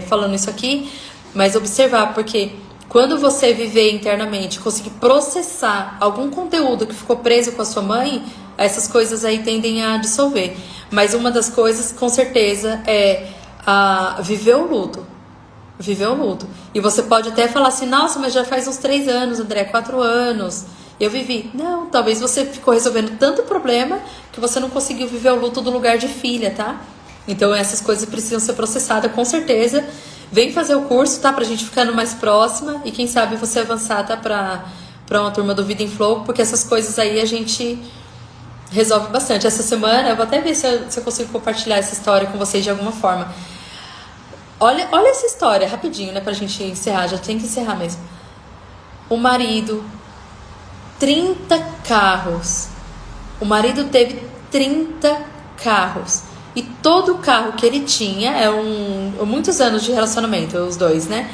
[SPEAKER 1] falando isso aqui, mas observar, porque quando você viver internamente, conseguir processar algum conteúdo que ficou preso com a sua mãe, essas coisas aí tendem a dissolver. Mas uma das coisas, com certeza, é viver o luto. Viver o luto. E você pode até falar assim, nossa, mas já faz uns 3 anos, André, 4 anos, eu vivi. Não, talvez você ficou resolvendo tanto problema que você não conseguiu viver o luto do lugar de filha, tá? Então essas coisas precisam ser processadas, com certeza. Vem fazer o curso, tá? Pra gente ficando mais próxima e quem sabe você avançar, tá? Pra uma turma do Vida em Flow, porque essas coisas aí a gente resolve bastante. Essa semana, eu vou até ver se eu consigo compartilhar essa história com vocês de alguma forma. Olha essa história, rapidinho, né? Pra gente encerrar, já tem que encerrar mesmo. O marido, 30 carros. O marido teve 30 carros. E todo carro que ele tinha, muitos anos de relacionamento, os dois, né?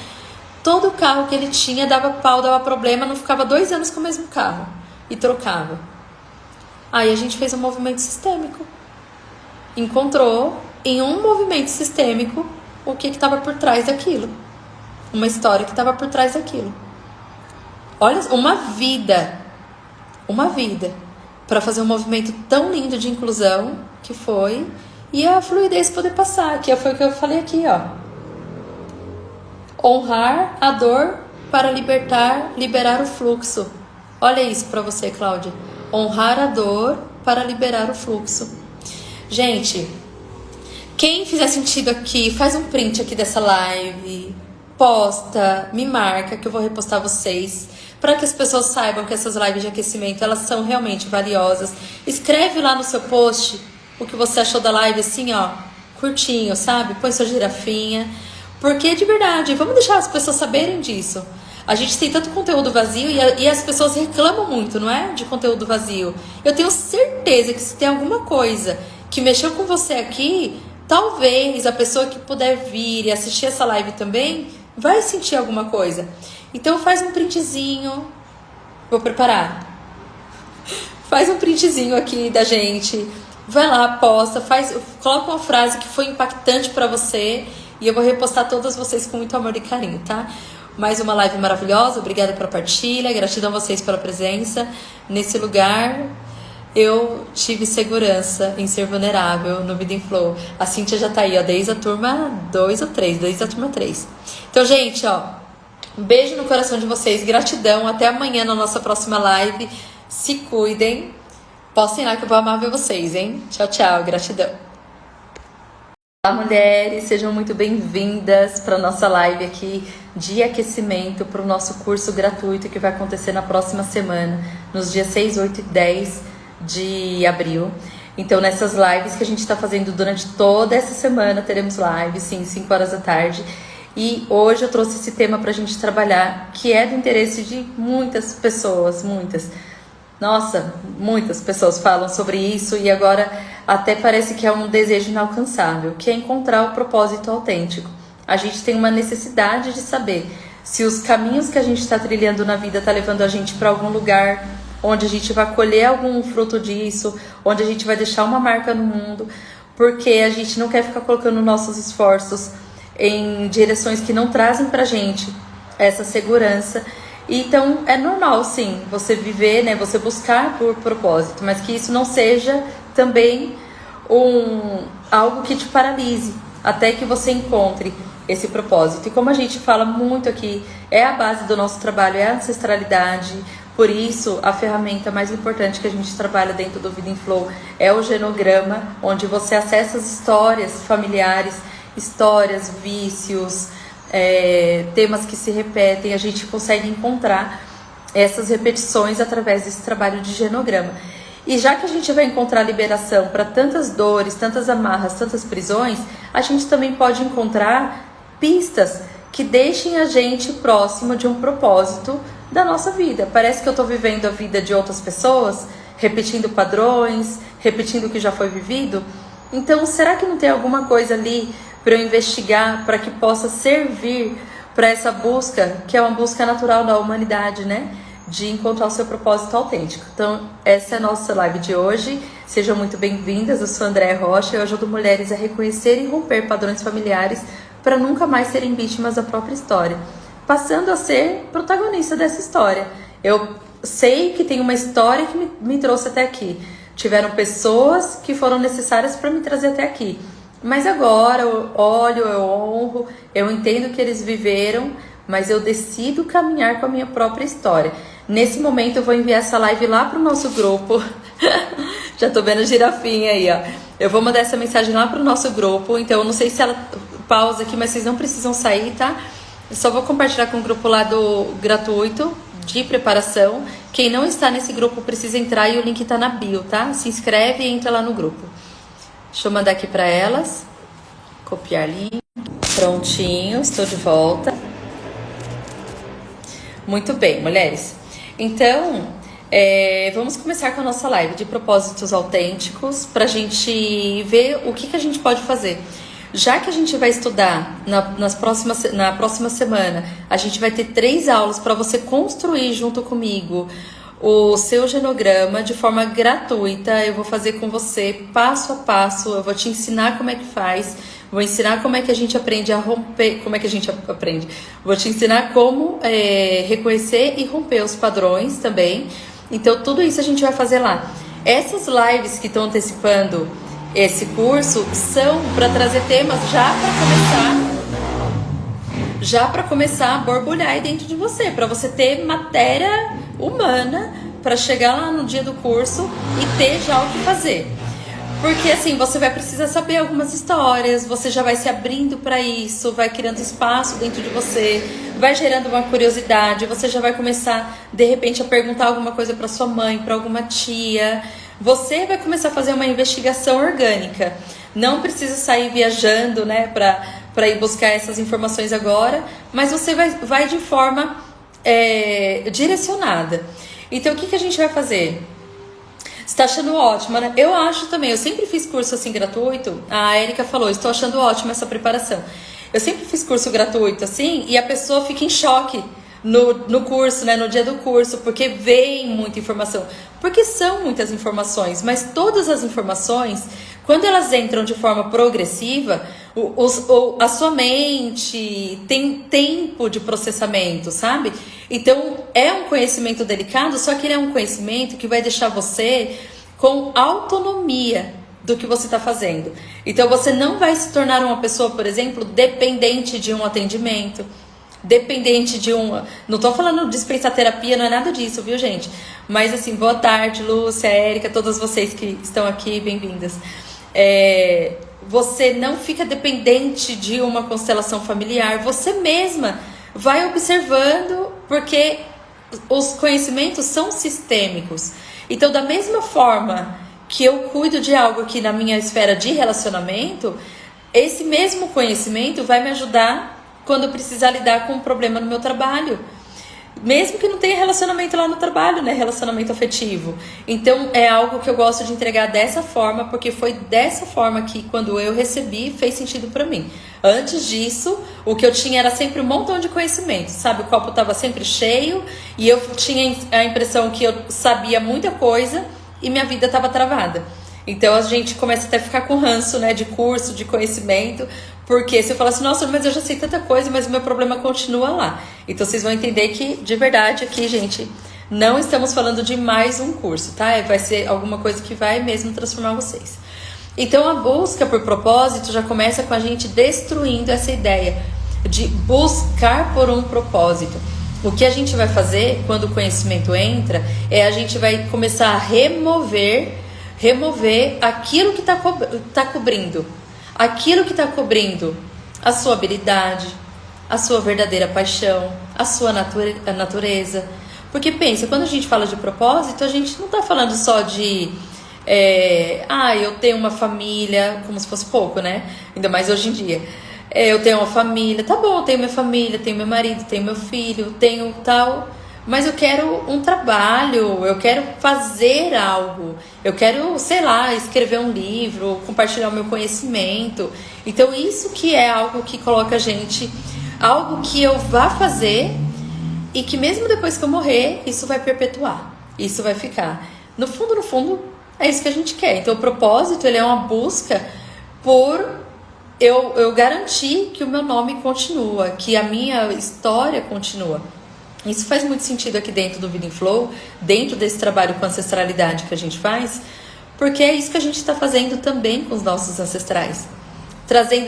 [SPEAKER 1] Todo carro que ele tinha dava pau, dava problema, não ficava 2 anos com o mesmo carro. E trocava. Aí a gente fez um movimento sistêmico. Encontrou em um movimento sistêmico o que estava por trás daquilo. Uma história que estava por trás daquilo. Olha, uma vida para fazer um movimento tão lindo de inclusão que foi, e a fluidez poder passar, que foi o que eu falei aqui, ó. Honrar a dor para liberar o fluxo. Olha isso para você, Cláudia. Honrar a dor para liberar o fluxo. Gente, quem fizer sentido aqui, faz um print aqui dessa live, posta, me marca que eu vou repostar vocês, para que as pessoas saibam que essas lives de aquecimento, elas são realmente valiosas. Escreve lá no seu post o que você achou da live, assim, ó, curtinho, sabe? Põe sua girafinha, porque de verdade, vamos deixar as pessoas saberem disso. A gente tem tanto conteúdo vazio e as pessoas reclamam muito, não é? De conteúdo vazio. Eu tenho certeza que se tem alguma coisa que mexeu com você aqui, talvez a pessoa que puder vir e assistir essa live também vai sentir alguma coisa. Então faz um printzinho. Vou preparar. Faz um printzinho aqui da gente. Vai lá, posta, coloca uma frase que foi impactante pra você e eu vou repostar todas vocês com muito amor e carinho, tá? Mais uma live maravilhosa, obrigada pela partilha, gratidão a vocês pela presença. Nesse lugar, eu tive segurança em ser vulnerável no Vida em Flow. A Cíntia já tá aí, ó, desde a turma 2 ou 3, desde a turma 3. Então, gente, ó, um beijo no coração de vocês, gratidão, até amanhã na nossa próxima live. Se cuidem, postem lá que eu vou amar ver vocês, hein? Tchau, tchau, gratidão. Olá, mulheres, sejam muito bem-vindas para nossa live aqui de aquecimento para o nosso curso gratuito que vai acontecer na próxima semana, nos dias 6, 8 e 10 de abril. Então, nessas lives que a gente está fazendo durante toda essa semana, teremos lives, sim, 5 horas da tarde. E hoje eu trouxe esse tema para a gente trabalhar, que é do interesse de muitas pessoas, muitas. Nossa, muitas pessoas falam sobre isso e agora até parece que é um desejo inalcançável, que é encontrar o propósito autêntico. A gente tem uma necessidade de saber se os caminhos que a gente está trilhando na vida tá levando a gente para algum lugar onde a gente vai colher algum fruto disso, onde a gente vai deixar uma marca no mundo, porque a gente não quer ficar colocando nossos esforços em direções que não trazem pra gente essa segurança. Então é normal sim você viver, né, você buscar por propósito, mas que isso não seja também algo que te paralise até que você encontre esse propósito. E como a gente fala muito aqui, é a base do nosso trabalho, é a ancestralidade. Por isso, a ferramenta mais importante que a gente trabalha dentro do Vida em Flow é o genograma, onde você acessa as histórias familiares, histórias, vícios, temas que se repetem. A gente consegue encontrar essas repetições através desse trabalho de genograma. E já que a gente vai encontrar liberação para tantas dores, tantas amarras, tantas prisões, a gente também pode encontrar pistas que deixem a gente próximo de um propósito da nossa vida. Parece que eu estou vivendo a vida de outras pessoas, repetindo padrões, repetindo o que já foi vivido. Então, será que não tem alguma coisa ali para eu investigar, para que possa servir para essa busca, que é uma busca natural da humanidade, né? De encontrar o seu propósito autêntico. Então, essa é a nossa live de hoje. Sejam muito bem-vindas. Eu sou Andréa Rocha. Eu ajudo mulheres a reconhecer e romper padrões familiares para nunca mais serem vítimas da própria história, passando a ser protagonista dessa história. Eu sei que tem uma história que me trouxe até aqui. Tiveram pessoas que foram necessárias para me trazer até aqui. Mas agora eu olho, eu honro, eu entendo que eles viveram, mas eu decido caminhar com a minha própria história. Nesse momento eu vou enviar essa live lá pro nosso grupo. Já tô vendo a girafinha aí, ó. Eu vou mandar essa mensagem lá pro nosso grupo. Então eu não sei se ela pausa aqui, mas vocês não precisam sair, tá? Eu só vou compartilhar com o grupo lá do gratuito de preparação. Quem não está nesse grupo precisa entrar e o link tá na bio, tá? Se inscreve e entra lá no grupo. Deixa eu mandar aqui para elas. Copiar link. Prontinho, estou de volta. Muito bem, mulheres. Então, vamos começar com a nossa live de propósitos autênticos para a gente ver o que a gente pode fazer. Já que a gente vai estudar na próxima semana, a gente vai ter 3 aulas para você construir junto comigo o seu genograma de forma gratuita. Eu vou fazer com você passo a passo, eu vou te ensinar como é que faz, vou ensinar como é que a gente aprende a romper, vou te ensinar como reconhecer e romper os padrões também. Então tudo isso a gente vai fazer lá. Essas lives que estão antecipando esse curso são para trazer temas já para começar a borbulhar aí dentro de você, para você ter matéria humana para chegar lá no dia do curso e ter já o que fazer. Porque assim, você vai precisar saber algumas histórias, você já vai se abrindo para isso, vai criando espaço dentro de você, vai gerando uma curiosidade, você já vai começar de repente a perguntar alguma coisa para sua mãe, para alguma tia. Você vai começar a fazer uma investigação orgânica. Não precisa sair viajando, né, para ir buscar essas informações agora, mas você vai de forma direcionada. Então, o que a gente vai fazer? Você tá achando ótimo, né? Eu acho também. Eu sempre fiz curso assim gratuito. A Érica falou, estou achando ótimo essa preparação. Eu sempre fiz curso gratuito assim e a pessoa fica em choque no curso, né? No dia do curso, porque vem muita informação. Porque são muitas informações, mas todas as informações, quando elas entram de forma progressiva, a sua mente tem tempo de processamento, sabe? Então, é um conhecimento delicado, só que ele é um conhecimento que vai deixar você com autonomia do que você está fazendo. Então, você não vai se tornar uma pessoa, por exemplo, dependente de um atendimento, dependente de Não tô falando de dispensar terapia, não é nada disso, viu, gente? Mas, assim, boa tarde, Lúcia, Érica, todas vocês que estão aqui, bem-vindas. Você não fica dependente de uma constelação familiar, você mesma vai observando, porque os conhecimentos são sistêmicos. Então, da mesma forma que eu cuido de algo aqui na minha esfera de relacionamento, esse mesmo conhecimento vai me ajudar quando eu precisar lidar com um problema no meu trabalho. Mesmo que não tenha relacionamento lá no trabalho, né? Relacionamento afetivo. Então é algo que eu gosto de entregar dessa forma, porque foi dessa forma que quando eu recebi fez sentido pra mim. Antes disso, o que eu tinha era sempre um montão de conhecimento, sabe? O copo tava sempre cheio e eu tinha a impressão que eu sabia muita coisa e minha vida tava travada. Então a gente começa até a ficar com ranço, né? De curso, de conhecimento. Porque se eu falar assim, nossa, mas eu já sei tanta coisa, mas o meu problema continua lá. Então vocês vão entender que, de verdade, aqui, gente, não estamos falando de mais um curso, tá? Vai ser alguma coisa que vai mesmo transformar vocês. Então a busca por propósito já começa com a gente destruindo essa ideia de buscar por um propósito. O que a gente vai fazer quando o conhecimento entra é a gente vai começar a remover aquilo que tá cobrindo. Aquilo que está cobrindo a sua habilidade, a sua verdadeira paixão, a sua natureza. Porque pensa, quando a gente fala de propósito, a gente não está falando só de eu tenho uma família, como se fosse pouco, né? Ainda mais hoje em dia. Eu tenho uma família, tá bom, eu tenho minha família, tenho meu marido, tenho meu filho, tenho tal... Mas eu quero um trabalho, eu quero fazer algo, eu quero, sei lá, escrever um livro, compartilhar o meu conhecimento. Então isso que é algo que coloca a gente, algo que eu vá fazer e que mesmo depois que eu morrer, isso vai perpetuar, isso vai ficar. No fundo, é isso que a gente quer. Então o propósito, ele é uma busca por eu garantir que o meu nome continua, que a minha história continua. Isso faz muito sentido aqui dentro do Vida em Flow, dentro desse trabalho com ancestralidade que a gente faz, porque é isso que a gente está fazendo também com os nossos ancestrais.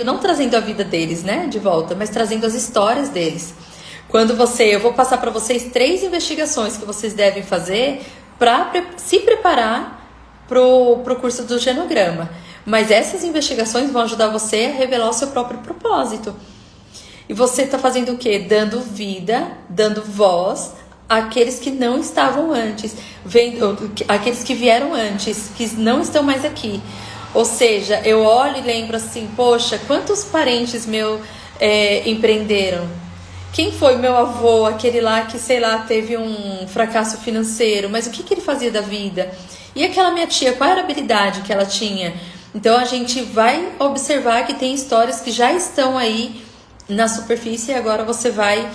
[SPEAKER 1] Não trazendo a vida deles, né, de volta, mas trazendo as histórias deles. Eu vou passar para vocês 3 investigações que vocês devem fazer para se preparar pro curso do Genograma. Mas essas investigações vão ajudar você a revelar o seu próprio propósito. E você está fazendo o quê? Dando vida, dando voz àqueles que não estavam antes, aqueles que vieram antes, que não estão mais aqui. Ou seja, eu olho e lembro assim, poxa, quantos parentes meus empreenderam? Quem foi meu avô, aquele lá que, sei lá, teve um fracasso financeiro, mas o que ele fazia da vida? E aquela minha tia, qual era a habilidade que ela tinha? Então a gente vai observar que tem histórias que já estão aí na superfície, e agora você vai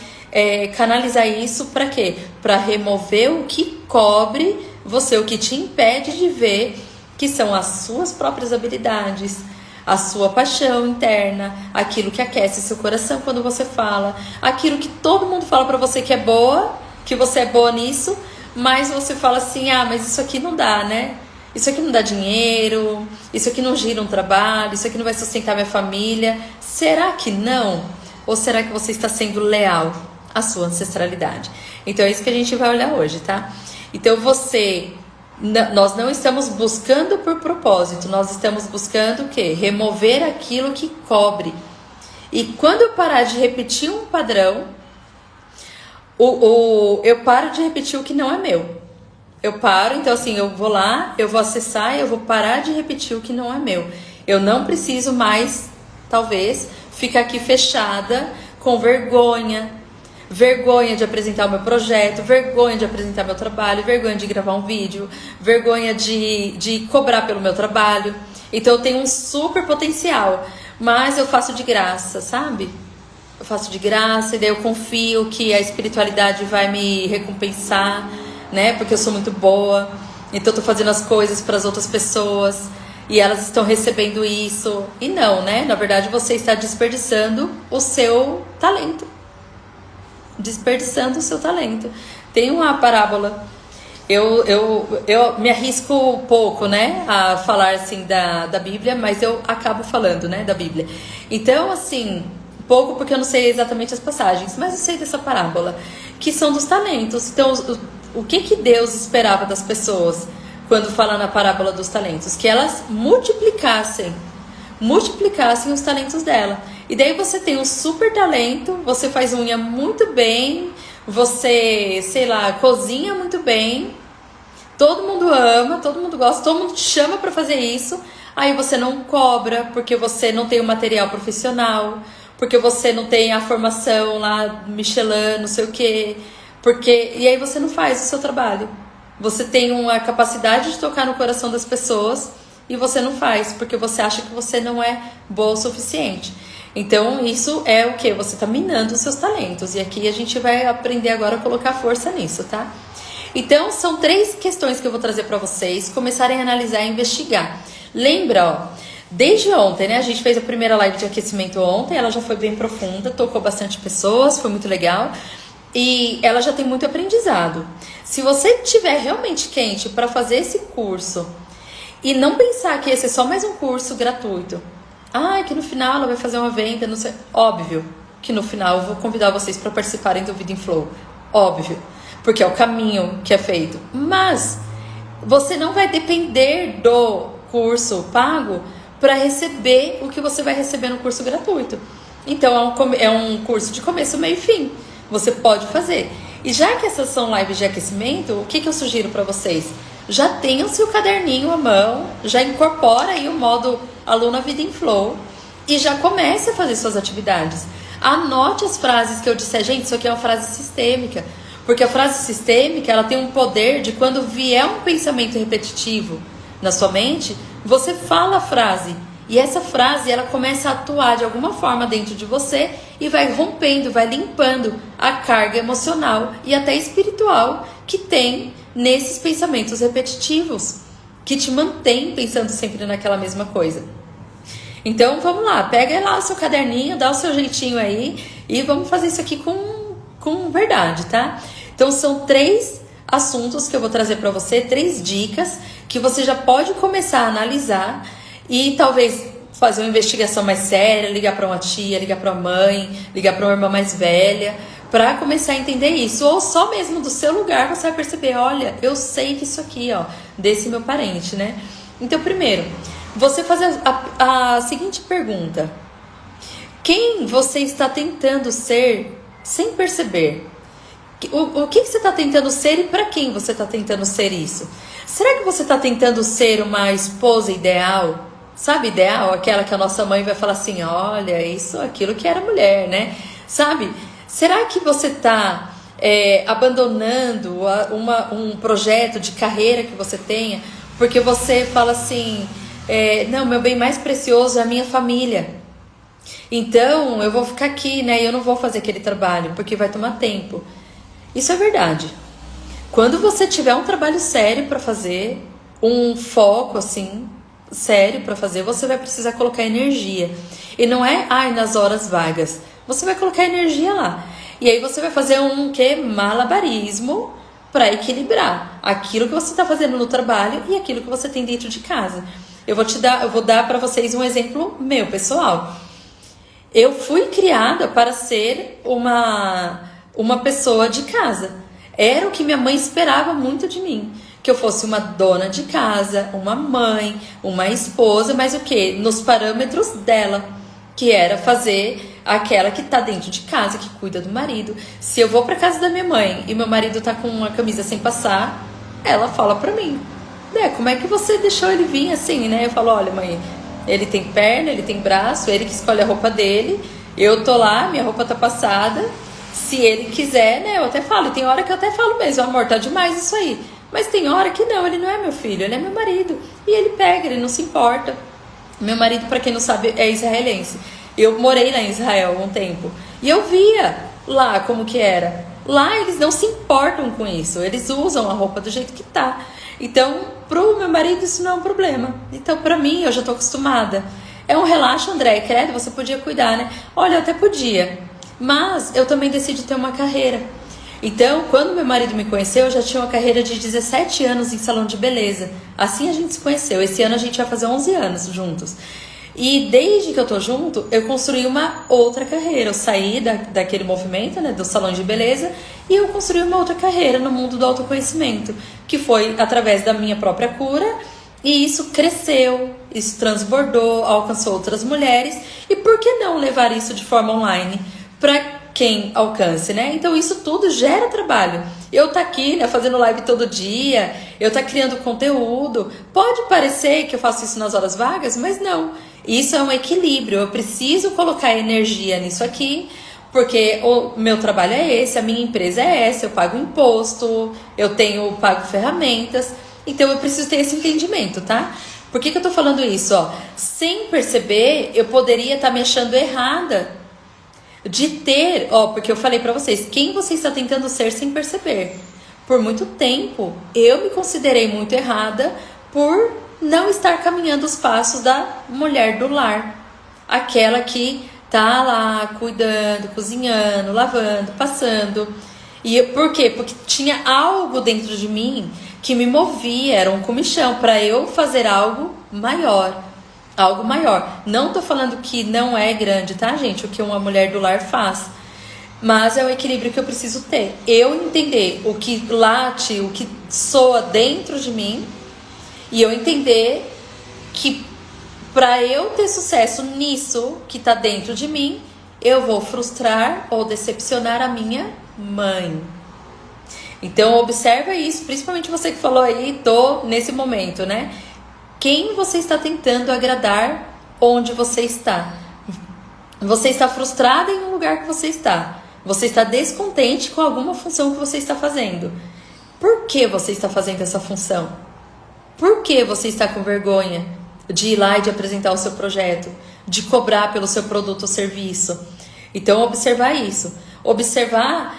[SPEAKER 1] canalizar isso para quê? Para remover o que cobre você, o que te impede de ver, que são as suas próprias habilidades, a sua paixão interna, aquilo que aquece seu coração quando você fala, aquilo que todo mundo fala para você que é boa, que você é boa nisso, mas você fala assim, mas isso aqui não dá, né? Isso aqui não dá dinheiro, isso aqui não gira um trabalho, isso aqui não vai sustentar minha família. Será que não? Ou será que você está sendo leal à sua ancestralidade? Então é isso que a gente vai olhar hoje, tá? Então nós não estamos buscando por propósito, nós estamos buscando o quê? Remover aquilo que cobre. E quando eu parar de repetir um padrão, eu paro de repetir o que não é meu. Eu paro, então assim, eu vou lá, eu vou acessar e eu vou parar de repetir o que não é meu. Eu não preciso mais, talvez, ficar aqui fechada com vergonha de apresentar o meu projeto, vergonha de apresentar meu trabalho, vergonha de gravar um vídeo, vergonha de cobrar pelo meu trabalho. Então eu tenho um super potencial, mas eu faço de graça, sabe? Eu faço de graça e daí eu confio que a espiritualidade vai me recompensar, né? Porque eu sou muito boa, então eu tô fazendo as coisas para as outras pessoas e elas estão recebendo isso. E não, né? Na verdade você está desperdiçando o seu talento. Desperdiçando o seu talento. Tem uma parábola, eu me arrisco pouco, né, a falar assim da Bíblia, mas eu acabo falando, né, da Bíblia. Então, assim, pouco porque eu não sei exatamente as passagens, mas eu sei dessa parábola, que são dos talentos. Então, o que Deus esperava das pessoas quando fala na parábola dos talentos? Que elas multiplicassem os talentos dela. E daí você tem um super talento, você faz unha muito bem, você, sei lá, cozinha muito bem, todo mundo ama, todo mundo gosta, todo mundo te chama pra fazer isso, aí você não cobra, porque você não tem o material profissional, porque você não tem a formação lá, Michelin, não sei o quê, E aí você não faz o seu trabalho. Você tem uma capacidade de tocar no coração das pessoas e você não faz, porque você acha que você não é boa o suficiente. Então isso é o que? Você está minando os seus talentos. E aqui a gente vai aprender agora a colocar força nisso, tá? Então são 3 questões que eu vou trazer para vocês começarem a analisar e investigar. Lembra, ó, desde ontem, né? A gente fez a primeira live de aquecimento ontem, ela já foi bem profunda, tocou bastante pessoas, foi muito legal. E ela já tem muito aprendizado. Se você tiver realmente quente para fazer esse curso e não pensar que esse é só mais um curso gratuito, que no final ela vai fazer uma venda, não sei. Óbvio que no final eu vou convidar vocês para participarem do Vida em Flow. Óbvio, porque é o caminho que é feito. Mas você não vai depender do curso pago para receber o que você vai receber no curso gratuito. Então é um curso de começo, meio e fim. Você pode fazer. E já que essas são lives de aquecimento, o que eu sugiro para vocês? Já tenham seu caderninho à mão, já incorpora aí o modo Aluna Vida em Flow e já comece a fazer suas atividades. Anote as frases que eu disser. Gente, isso aqui é uma frase sistêmica, porque a frase sistêmica ela tem um poder de quando vier um pensamento repetitivo na sua mente, você fala a frase. E essa frase, ela começa a atuar de alguma forma dentro de você e vai rompendo, vai limpando a carga emocional e até espiritual que tem nesses pensamentos repetitivos, que te mantém pensando sempre naquela mesma coisa. Então, vamos lá, pega lá o seu caderninho, dá o seu jeitinho aí e vamos fazer isso aqui com verdade, tá? Então, são 3 assuntos que eu vou trazer para você, 3 dicas que você já pode começar a analisar e talvez fazer uma investigação mais séria, ligar para uma tia, ligar para uma mãe, ligar para uma irmã mais velha, para começar a entender isso. Ou só mesmo do seu lugar você vai perceber, olha, eu sei que isso aqui, ó, desse meu parente, né? Então, primeiro, você fazer a seguinte pergunta: quem você está tentando ser sem perceber? O que você está tentando ser e para quem você está tentando ser isso? Será que você está tentando ser uma esposa ideal? Sabe, ideal? Aquela que a nossa mãe vai falar assim, olha, isso, aquilo que era mulher, né? Sabe? Será que você está abandonando um projeto de carreira que você tenha porque você fala assim, não, meu bem mais precioso é a minha família. Então, eu vou ficar aqui, né? E eu não vou fazer aquele trabalho porque vai tomar tempo. Isso é verdade. Quando você tiver um trabalho sério para fazer, um foco assim, sério para fazer, você vai precisar colocar energia. E não é, nas horas vagas. Você vai colocar energia lá. E aí você vai fazer malabarismo para equilibrar aquilo que você está fazendo no trabalho e aquilo que você tem dentro de casa. Eu vou dar para vocês um exemplo meu, pessoal. Eu fui criada para ser uma pessoa de casa. Era o que minha mãe esperava muito de mim. Que eu fosse uma dona de casa, uma mãe, uma esposa, mas o quê? Nos parâmetros dela. Que era fazer aquela que tá dentro de casa, que cuida do marido. Se eu vou pra casa da minha mãe e meu marido tá com uma camisa sem passar, ela fala pra mim, como é que você deixou ele vir assim, né? Eu falo, olha mãe, ele tem perna, ele tem braço, ele que escolhe a roupa dele, eu tô lá, minha roupa tá passada, se ele quiser, né, eu até falo, tem hora que eu até falo mesmo, amor, tá demais isso aí, mas tem hora que não, ele não é meu filho, ele é meu marido, e ele pega, ele não se importa. Meu marido, pra quem não sabe, é israelense, eu morei lá em Israel há um tempo, e eu via lá como que era, lá eles não se importam com isso, eles usam a roupa do jeito que tá. Então, pro meu marido isso não é um problema. Então, pra mim, eu já tô acostumada. É um relaxo, André, credo, você podia cuidar, né? Olha, eu até podia. Mas eu também decidi ter uma carreira. Então, quando meu marido me conheceu, eu já tinha uma carreira de 17 anos em salão de beleza. Assim a gente se conheceu. Esse ano a gente vai fazer 11 anos juntos. E desde que eu tô junto, eu construí uma outra carreira. Eu saí daquele movimento, né, do salão de beleza, e eu construí uma outra carreira no mundo do autoconhecimento, que foi através da minha própria cura, e isso cresceu, isso transbordou, alcançou outras mulheres, e por que não levar isso de forma online para quem alcance, né? Então isso tudo gera trabalho. Eu tá aqui, né, fazendo live todo dia, eu tá criando conteúdo. Pode parecer que eu faço isso nas horas vagas, mas não. Isso é um equilíbrio. Eu preciso colocar energia nisso aqui Porque o meu trabalho é esse, a minha empresa é essa, eu pago imposto, pago ferramentas, então eu preciso ter esse entendimento, tá? Por que eu tô falando isso? Ó, sem perceber, eu poderia estar me achando errada de ter, porque eu falei pra vocês, quem você está tentando ser sem perceber? Por muito tempo, eu me considerei muito errada por não estar caminhando os passos da mulher do lar, aquela que tá lá cuidando, cozinhando, lavando, passando. E por quê? Porque tinha algo dentro de mim que me movia, era um comichão para eu fazer algo maior. Algo maior. Não tô falando que não é grande, tá, gente? O que uma mulher do lar faz. Mas é o equilíbrio que eu preciso ter. Eu entender o que late, o que soa dentro de mim. E eu entender que para eu ter sucesso nisso que tá dentro de mim, eu vou frustrar ou decepcionar a minha mãe. Então observa isso, principalmente você que falou aí, tô nesse momento, né? Quem você está tentando agradar onde você está? Você está frustrada em um lugar que você está. Você está descontente com alguma função que você está fazendo. Por que você está fazendo essa função? Por que você está com vergonha de ir lá e de apresentar o seu projeto? De cobrar pelo seu produto ou serviço? Então, observar isso. Observar,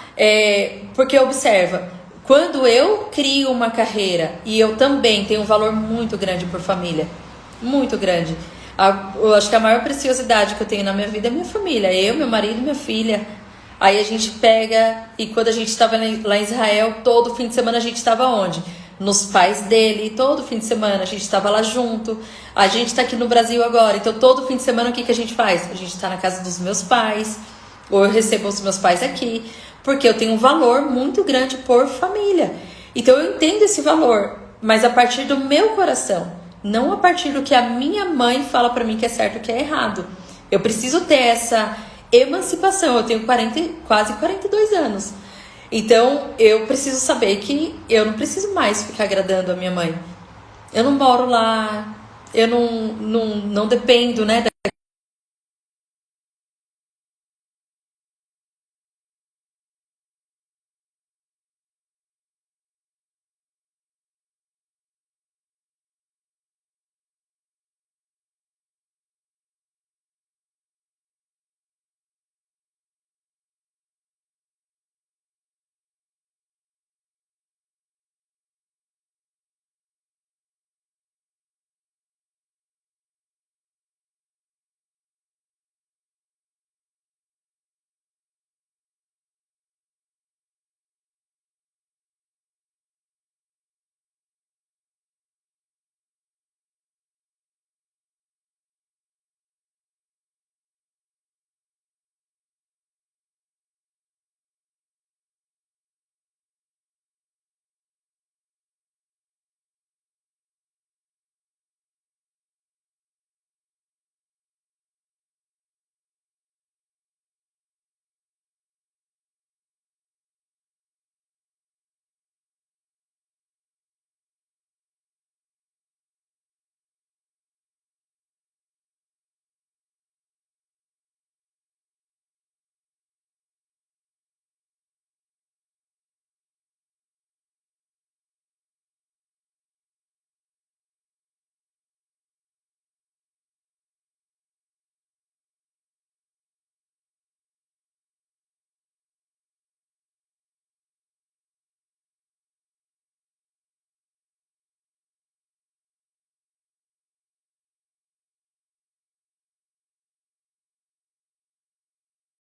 [SPEAKER 1] porque observa, quando eu crio uma carreira e eu também tenho um valor muito grande por família, muito grande. Eu acho que a maior preciosidade que eu tenho na minha vida é minha família, eu, meu marido e minha filha. Aí a gente pega, e quando a gente estava lá em Israel, todo fim de semana a gente estava onde? Nos pais dele, todo fim de semana a gente estava lá junto. A gente está aqui no Brasil agora, então todo fim de semana o que a gente faz? A gente está na casa dos meus pais, ou eu recebo os meus pais aqui, porque eu tenho um valor muito grande por família. Então eu entendo esse valor, mas a partir do meu coração, não a partir do que a minha mãe fala pra mim que é certo e que é errado. Eu preciso ter essa emancipação. Eu tenho quase 42 anos. Então eu preciso saber que eu não preciso mais ficar agradando a minha mãe. Eu não moro lá, eu não dependo, né,